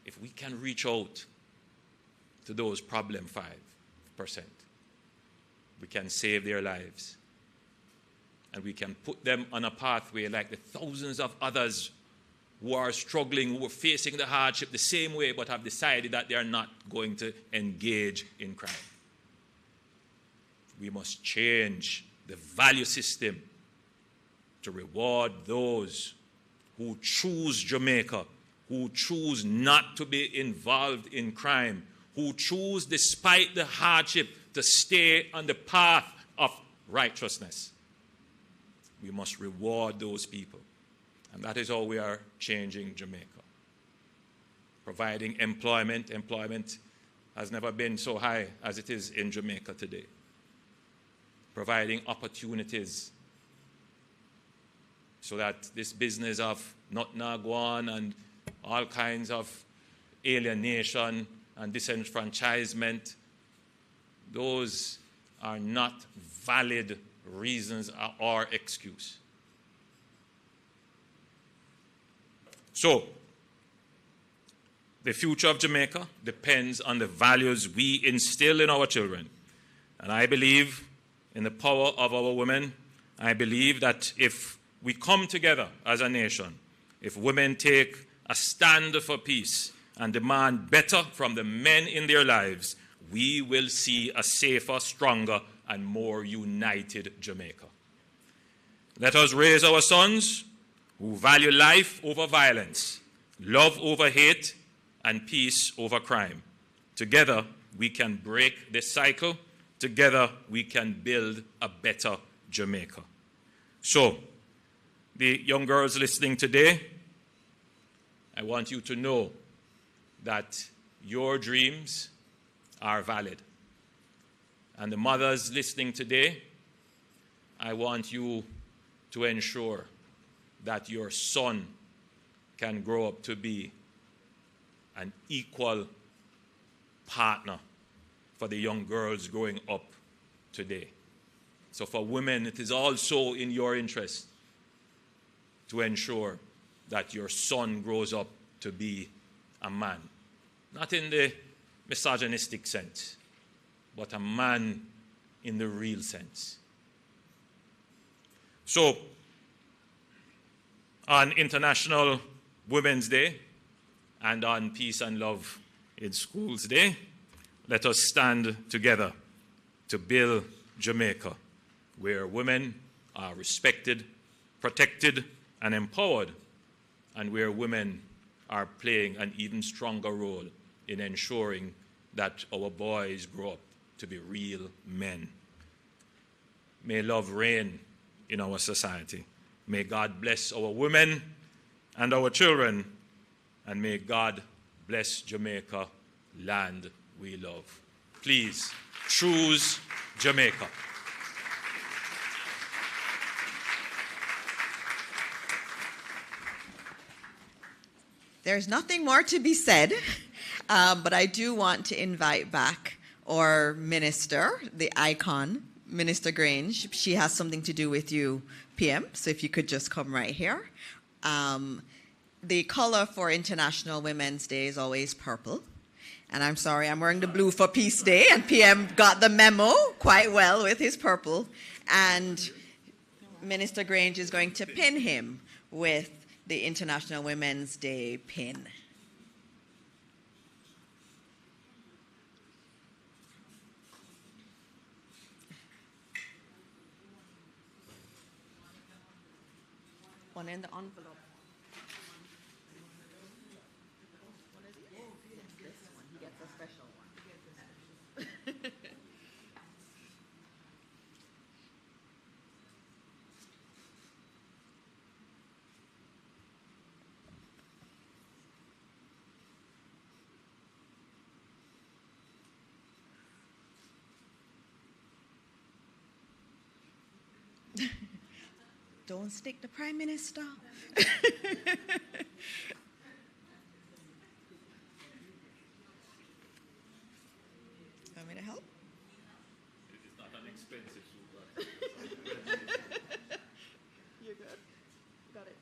if we can reach out to those problem 5%, we can save their lives. And we can put them on a pathway like the thousands of others who are struggling, who are facing the hardship the same way, but have decided that they are not going to engage in crime. We must change the value system to reward those who choose Jamaica, who choose not to be involved in crime, who choose, despite the hardship, to stay on the path of righteousness. We must reward those people. And that is how we are changing Jamaica. Providing employment. Employment has never been so high as it is in Jamaica today. Providing opportunities so that this business of not go on and all kinds of alienation and disenfranchisement, those are not valid reasons or excuse. So, the future of Jamaica depends on the values we instill in our children. And I believe in the power of our women. I believe that if we come together as a nation, if women take a stand for peace and demand better from the men in their lives, we will see a safer, stronger, and more united Jamaica. Let us raise our sons who value life over violence, love over hate, and peace over crime. Together, we can break this cycle. Together, we can build a better Jamaica. So, the young girls listening today, I want you to know that your dreams are valid. And the mothers listening today, I want you to ensure that your son can grow up to be an equal partner for the young girls growing up today. So for women, it is also in your interest to ensure that your son grows up to be a man. Not in the misogynistic sense, but a man in the real sense. So, on International Women's Day and on Peace and Love in Schools Day, let us stand together to build Jamaica, where women are respected, protected, and empowered, and where women are playing an even stronger role in ensuring that our boys grow up to be real men. May love reign in our society. May God bless our women and our children, and may God bless Jamaica, land we love. Please choose Jamaica. There's nothing more to be said, but I do want to invite back our minister, the icon, Minister Grange. She has something to do with you, PM, so if you could just come right here. The color for International Women's Day is always purple. And I'm sorry, I'm wearing the blue for Peace Day, and PM got the memo quite well with his purple. And Minister Grange is going to pin him with the International Women's Day pin. One in the envelope. What is it? This one. He gets a special one. Don't stick the Prime Minister. Want me to help? It's not an expensive super. You're good. Got it.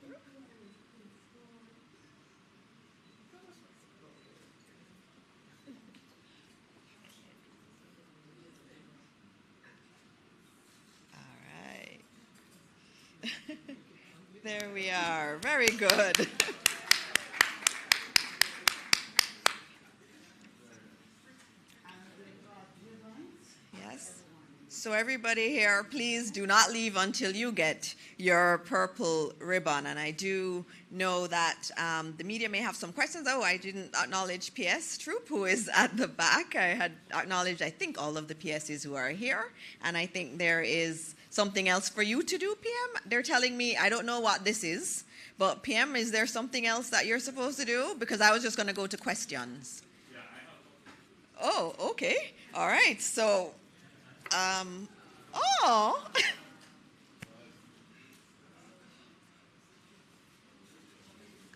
All right. There we are. Very good. Yes. So everybody here, please do not leave until you get your purple ribbon. And I do know that the media may have some questions. Oh, I didn't acknowledge PS Troop, who is at the back. I had acknowledged, I think, all of the PSs who are here. And I think there is something else for you to do, PM? They're telling me, I don't know what this is, but PM, is there something else that you're supposed to do? Because I was just going to go to questions. Yeah, I have. Oh, okay. All right. So, oh.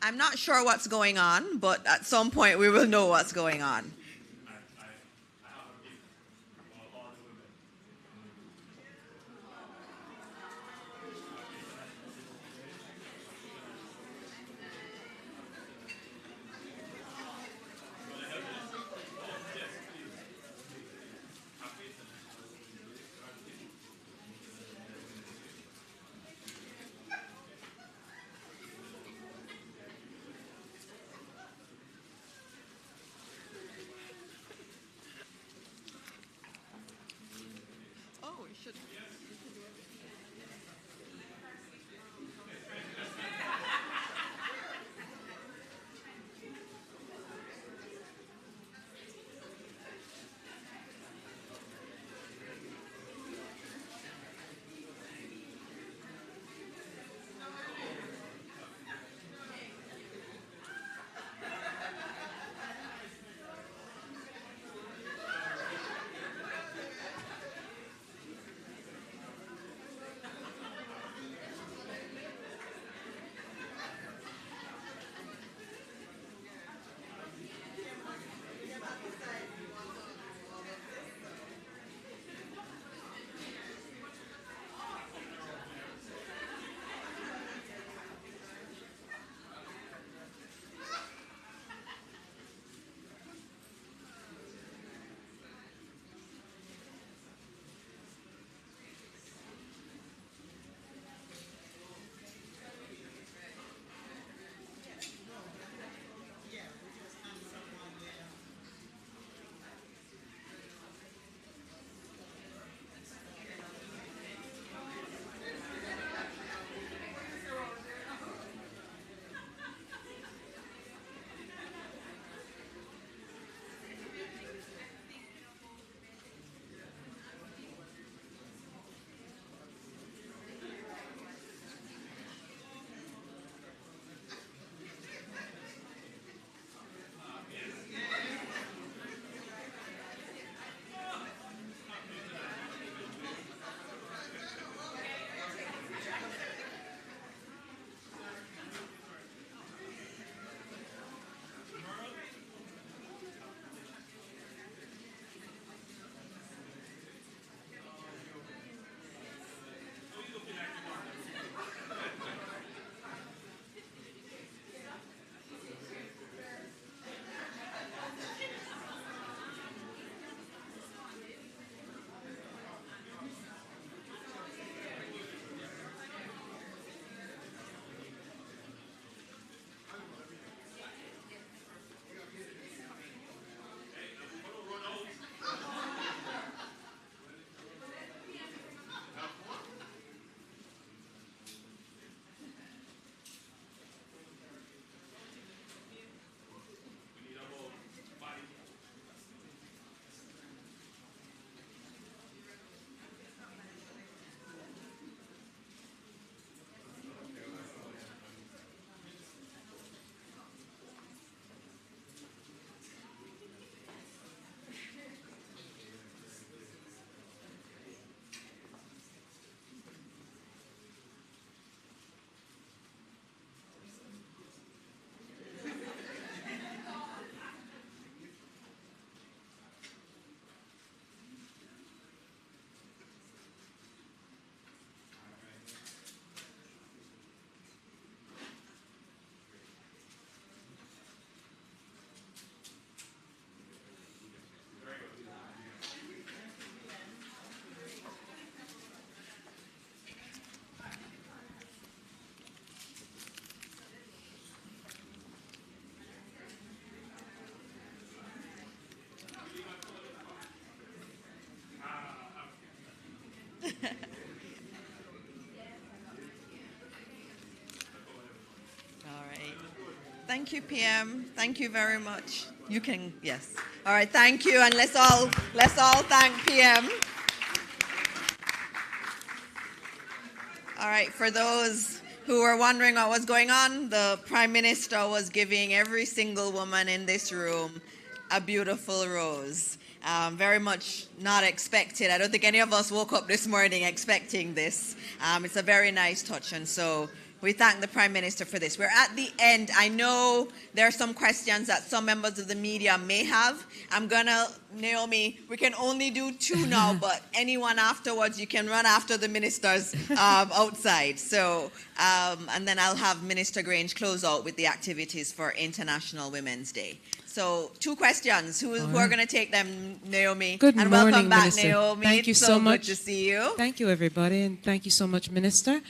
I'm not sure what's going on, but at some point we will know what's going on. Thank you, PM. Thank you very much. You can, yes. All right, thank you, and let's all thank PM. All right, for those who were wondering what was going on, the Prime Minister was giving every single woman in this room a beautiful rose. Very much not expected. I don't think any of us woke up this morning expecting this. It's a very nice touch, and so we thank the Prime Minister for this. We're at the end. I know there are some questions that some members of the media may have. Naomi, we can only do 2 now, but anyone afterwards, you can run after the ministers outside. So, and then I'll have Minister Grange close out with the activities for International Women's Day. So 2 questions. Who are going to take them, Naomi? Good and morning, welcome back, Minister. Naomi. Thank you It's so much. Good to see you. Thank you, everybody, and thank you so much, Minister.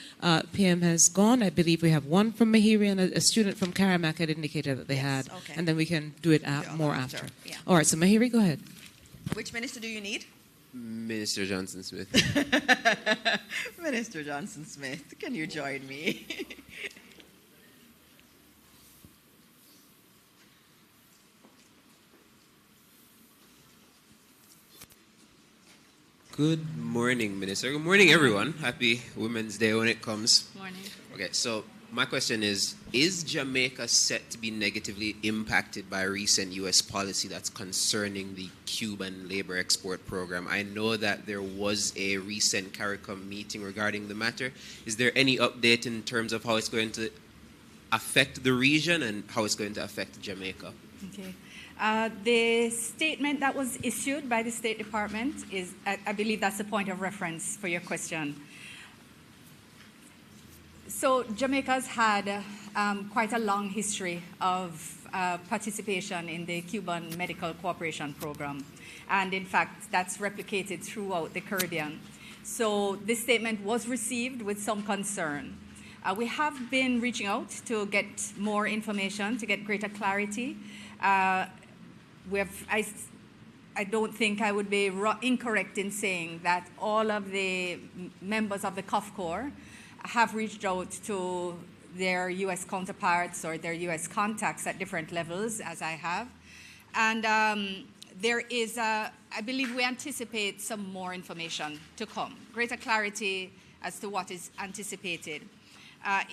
PM has gone. I believe we have one from Mahiri and a student from Karamak had indicated that they had. Okay. And then we can do it more after. Yeah. All right, so Mahiri, go ahead. Which minister do you need? Minister Johnson Smith. Minister Johnson Smith, can you join me? Good morning, Minister. Good morning, everyone. Happy Women's Day when it comes. Morning. Okay, so my question is Jamaica set to be negatively impacted by recent U.S. policy that's concerning the Cuban labor export program? I know that there was a recent CARICOM meeting regarding the matter. Is there any update in terms of how it's going to affect the region and how it's going to affect Jamaica? Okay. The statement that was issued by the State Department is, I believe that's the point of reference for your question. So Jamaica's had quite a long history of participation in the Cuban Medical Cooperation Program. And in fact, that's replicated throughout the Caribbean. So this statement was received with some concern. We have been reaching out to get more information, to get greater clarity. I don't think I would be incorrect in saying that all of the members of the COFCOR have reached out to their U.S. counterparts or their U.S. contacts at different levels, as I have. And there is, I believe we anticipate some more information to come, greater clarity as to what is anticipated.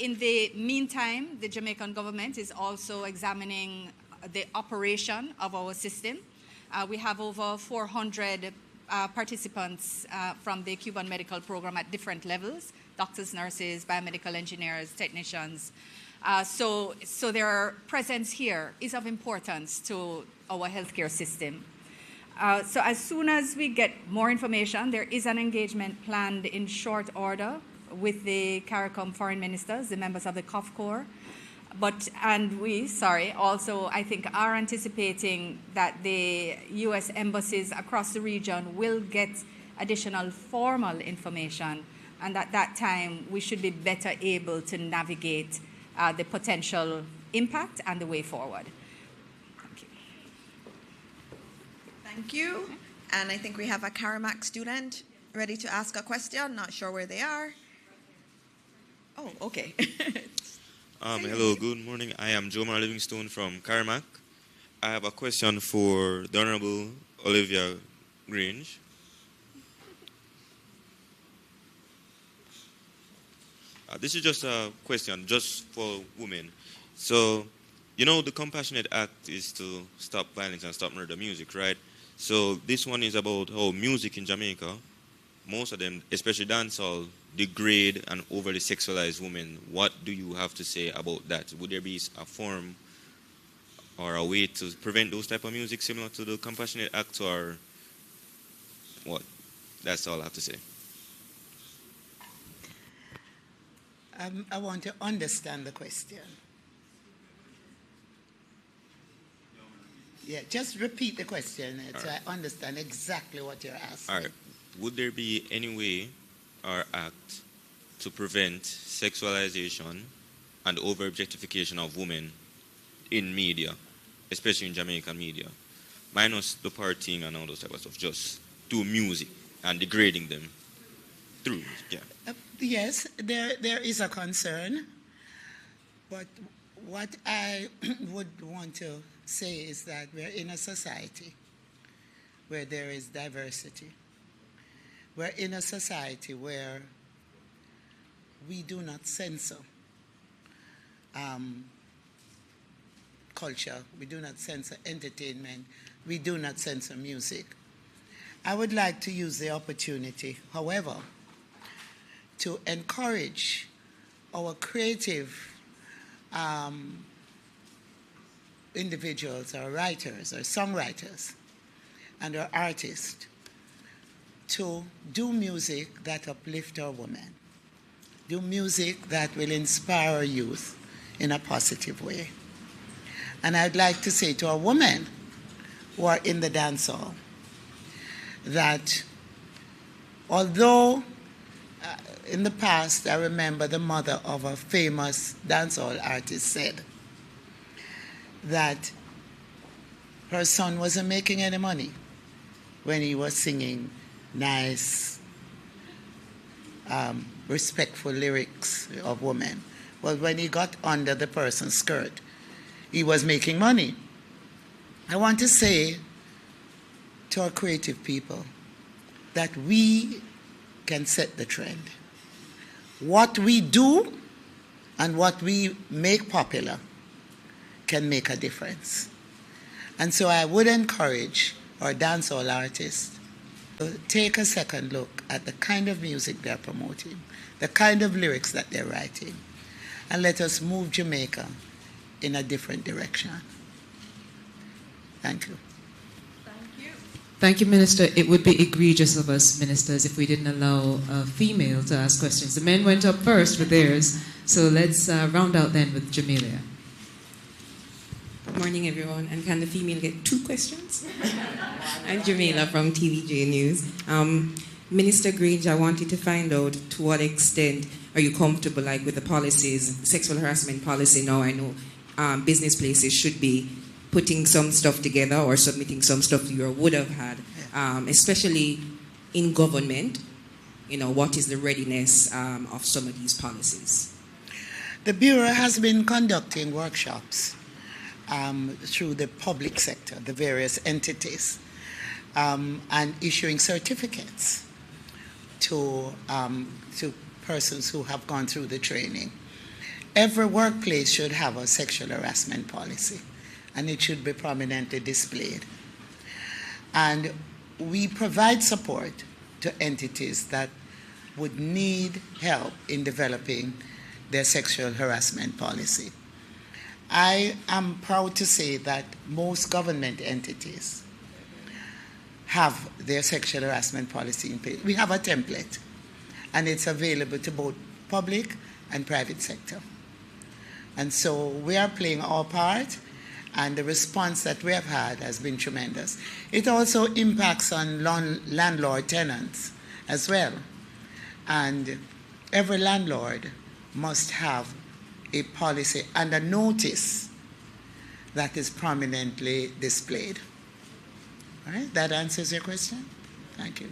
In the meantime, the Jamaican government is also examining the operation of our system. We have over 400 participants from the Cuban medical program at different levels, doctors, nurses, biomedical engineers, technicians. So their presence here is of importance to our healthcare system. So as soon as we get more information, there is an engagement planned in short order with the CARICOM foreign ministers, the members of the COFCOR. Also, I think, are anticipating that the U.S. embassies across the region will get additional formal information, and at that time, we should be better able to navigate the potential impact and the way forward. Thank you. Thank you. And I think we have a Karamak student ready to ask a question. Not sure where they are. Oh, okay. Hello, good morning. I am Jomar Livingstone from Karamak. I have a question for the Honorable Olivia Grange. This is just a question, just for women. So, you know, the Compassionate Act is to stop violence and stop murder music, right? So this one is about how music in Jamaica, most of them, especially dancehall, degrade and overly sexualize women. What do you have to say about that? Would there be a form or a way to prevent those type of music similar to the Compassionate Act, or what? That's all I have to say. I want to understand the question. Yeah, just repeat the question so I understand exactly what you're asking. All right. Would there be any way or act to prevent sexualization and over-objectification of women in media, especially in Jamaican media, minus the partying and all those type of stuff, just through music and degrading them through music, yeah. Yes, there is a concern, but What I would want to say is that we're in a society where there is diversity. We're in a society where we do not censor culture, we do not censor entertainment, we do not censor music. I would like to use the opportunity, however, to encourage our creative individuals, our writers, our songwriters, and our artists to do music that uplifts our women, do music that will inspire our youth in a positive way. And I'd like to say to our women who are in the dance hall that although in the past, I remember the mother of a famous dancehall artist said that her son wasn't making any money when he was singing nice, respectful lyrics of women. Well, when he got under the person's skirt, he was making money. I want to say to our creative people that we can set the trend. What we do and what we make popular can make a difference. And so I would encourage our dancehall artists to take a second look at the kind of music they're promoting, the kind of lyrics that they're writing, and let us move Jamaica in a different direction. Thank you. Thank you, Minister. It would be egregious of us, ministers, if we didn't allow a female to ask questions. The men went up first with theirs, so let's round out then with Jamelia. Good morning, everyone. And can the female get 2 questions? I'm Jamila from TVJ News. Minister Grange, I wanted to find out to what extent are you comfortable with the policies, sexual harassment policy now? I know business places should be putting some stuff together or submitting some stuff you would have had, especially in government. What is the readiness of some of these policies? The Bureau has been conducting workshops through the public sector, the various entities, and issuing certificates to persons who have gone through the training. Every workplace should have a sexual harassment policy, and it should be prominently displayed. And we provide support to entities that would need help in developing their sexual harassment policy. I am proud to say that most government entities have their sexual harassment policy in place. We have a template, and it's available to both public and private sector. And so we are playing our part, and the response that we have had has been tremendous. It also impacts on landlord tenants as well. And every landlord must have a policy and a notice that is prominently displayed. All right, that answers your question? Thank you.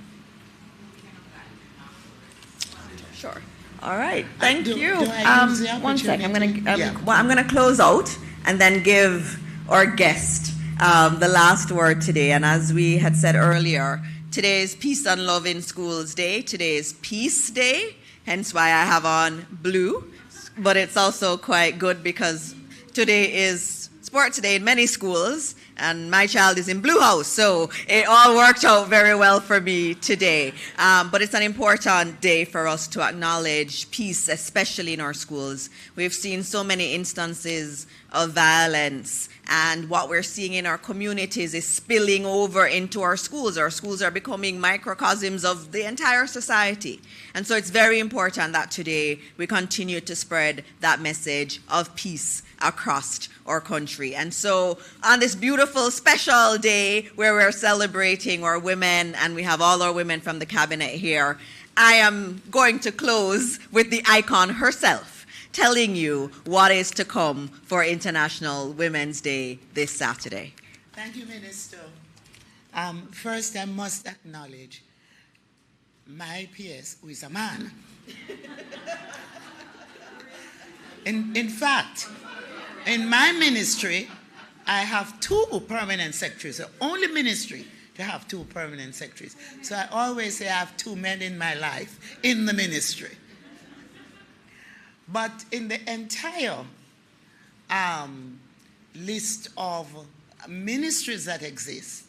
Sure. All right, thank you. One second, I'm gonna close out and then give our guest the last word today. And as we had said earlier, today is Peace and Love in Schools Day. Today is Peace Day, hence why I have on blue. But it's also quite good because today is Sports Day in many schools, and my child is in Blue House, so it all worked out very well for me today. But it's an important day for us to acknowledge peace, especially in our schools. We've seen so many instances of violence, and what we're seeing in our communities is spilling over into our schools. Our schools are becoming microcosms of the entire society. And so it's very important that today we continue to spread that message of peace across our country. And so on this beautiful special day where we're celebrating our women, and we have all our women from the cabinet here, I am going to close with the icon herself, telling you what is to come for International Women's Day this Saturday. Thank you, Minister. First, I must acknowledge my PS, who is a man. In fact, In my ministry, I have 2 permanent secretaries, the only ministry to have 2 permanent secretaries. So I always say I have 2 men in my life in the ministry. But in the entire list of ministries that exist,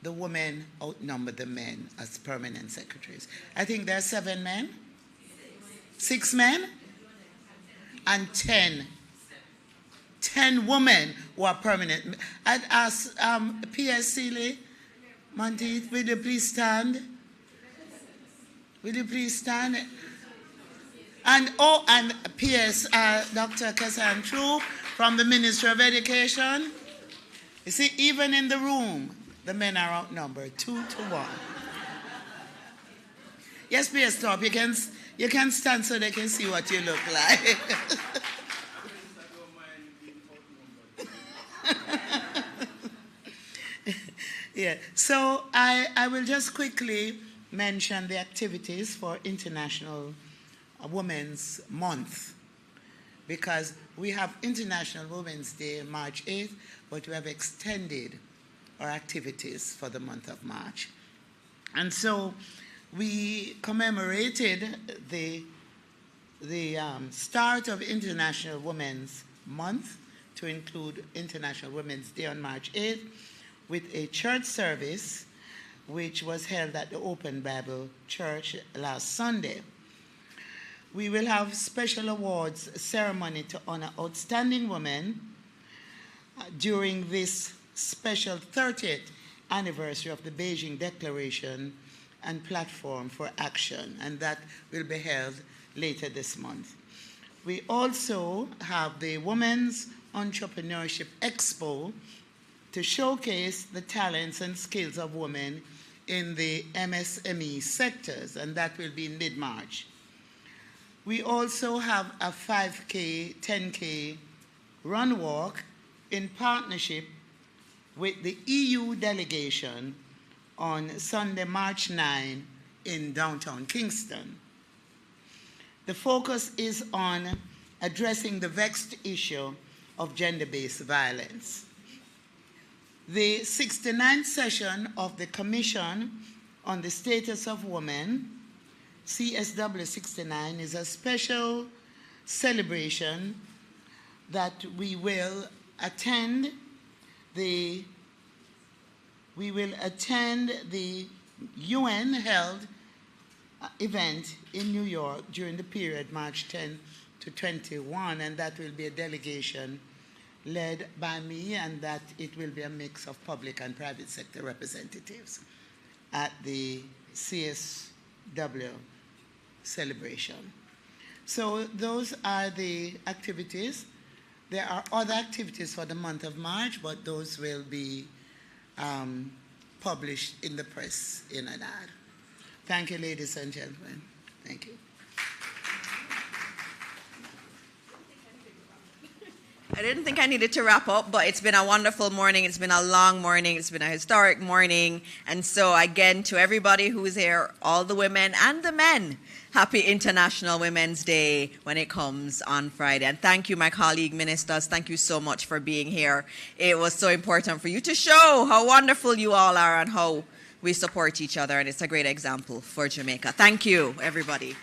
the women outnumber the men as permanent secretaries. I think there are 7 men, 6 men, and 10 women who are permanent. I'd ask P.S. Seeley, Monteith, will you please stand? Will you please stand? And P.S. Dr. Kessan True from the Ministry of Education. You see, even in the room, the men are outnumbered 2 to 1. Yes, P.S. Top, you can stand so they can see what you look like. Yeah, so I will just quickly mention the activities for International Women's Month, because we have International Women's Day March 8th, but we have extended our activities for the month of March. And so we commemorated the start of International Women's Month to include International Women's Day on March 8th with a church service which was held at the Open Bible Church last Sunday. We will have special awards ceremony to honor outstanding women during this special 30th anniversary of the Beijing Declaration and Platform for Action, and that will be held later this month. We also have the Women's Entrepreneurship Expo to showcase the talents and skills of women in the MSME sectors, and that will be in mid-March. We also have a 5K, 10K run walk in partnership with the EU delegation on Sunday, March 9 in downtown Kingston. The focus is on addressing the vexed issue of gender-based violence. The 69th session of the Commission on the Status of Women, CSW 69, is a special celebration that we will attend the UN-held event in New York during the period March 10 to 21, and that will be a delegation led by me, and that it will be a mix of public and private sector representatives at the CSW celebration. So those are the activities. There are other activities for the month of March, but those will be published in the press in an ad. Thank you, ladies and gentlemen. Thank you. I didn't think I needed to wrap up, but it's been a wonderful morning. It's been a long morning. It's been a historic morning. And so again, to everybody who's here, all the women and the men, happy International Women's Day when it comes on Friday. And thank you, my colleague ministers. Thank you so much for being here. It was so important for you to show how wonderful you all are and how we support each other. And it's a great example for Jamaica. Thank you, everybody.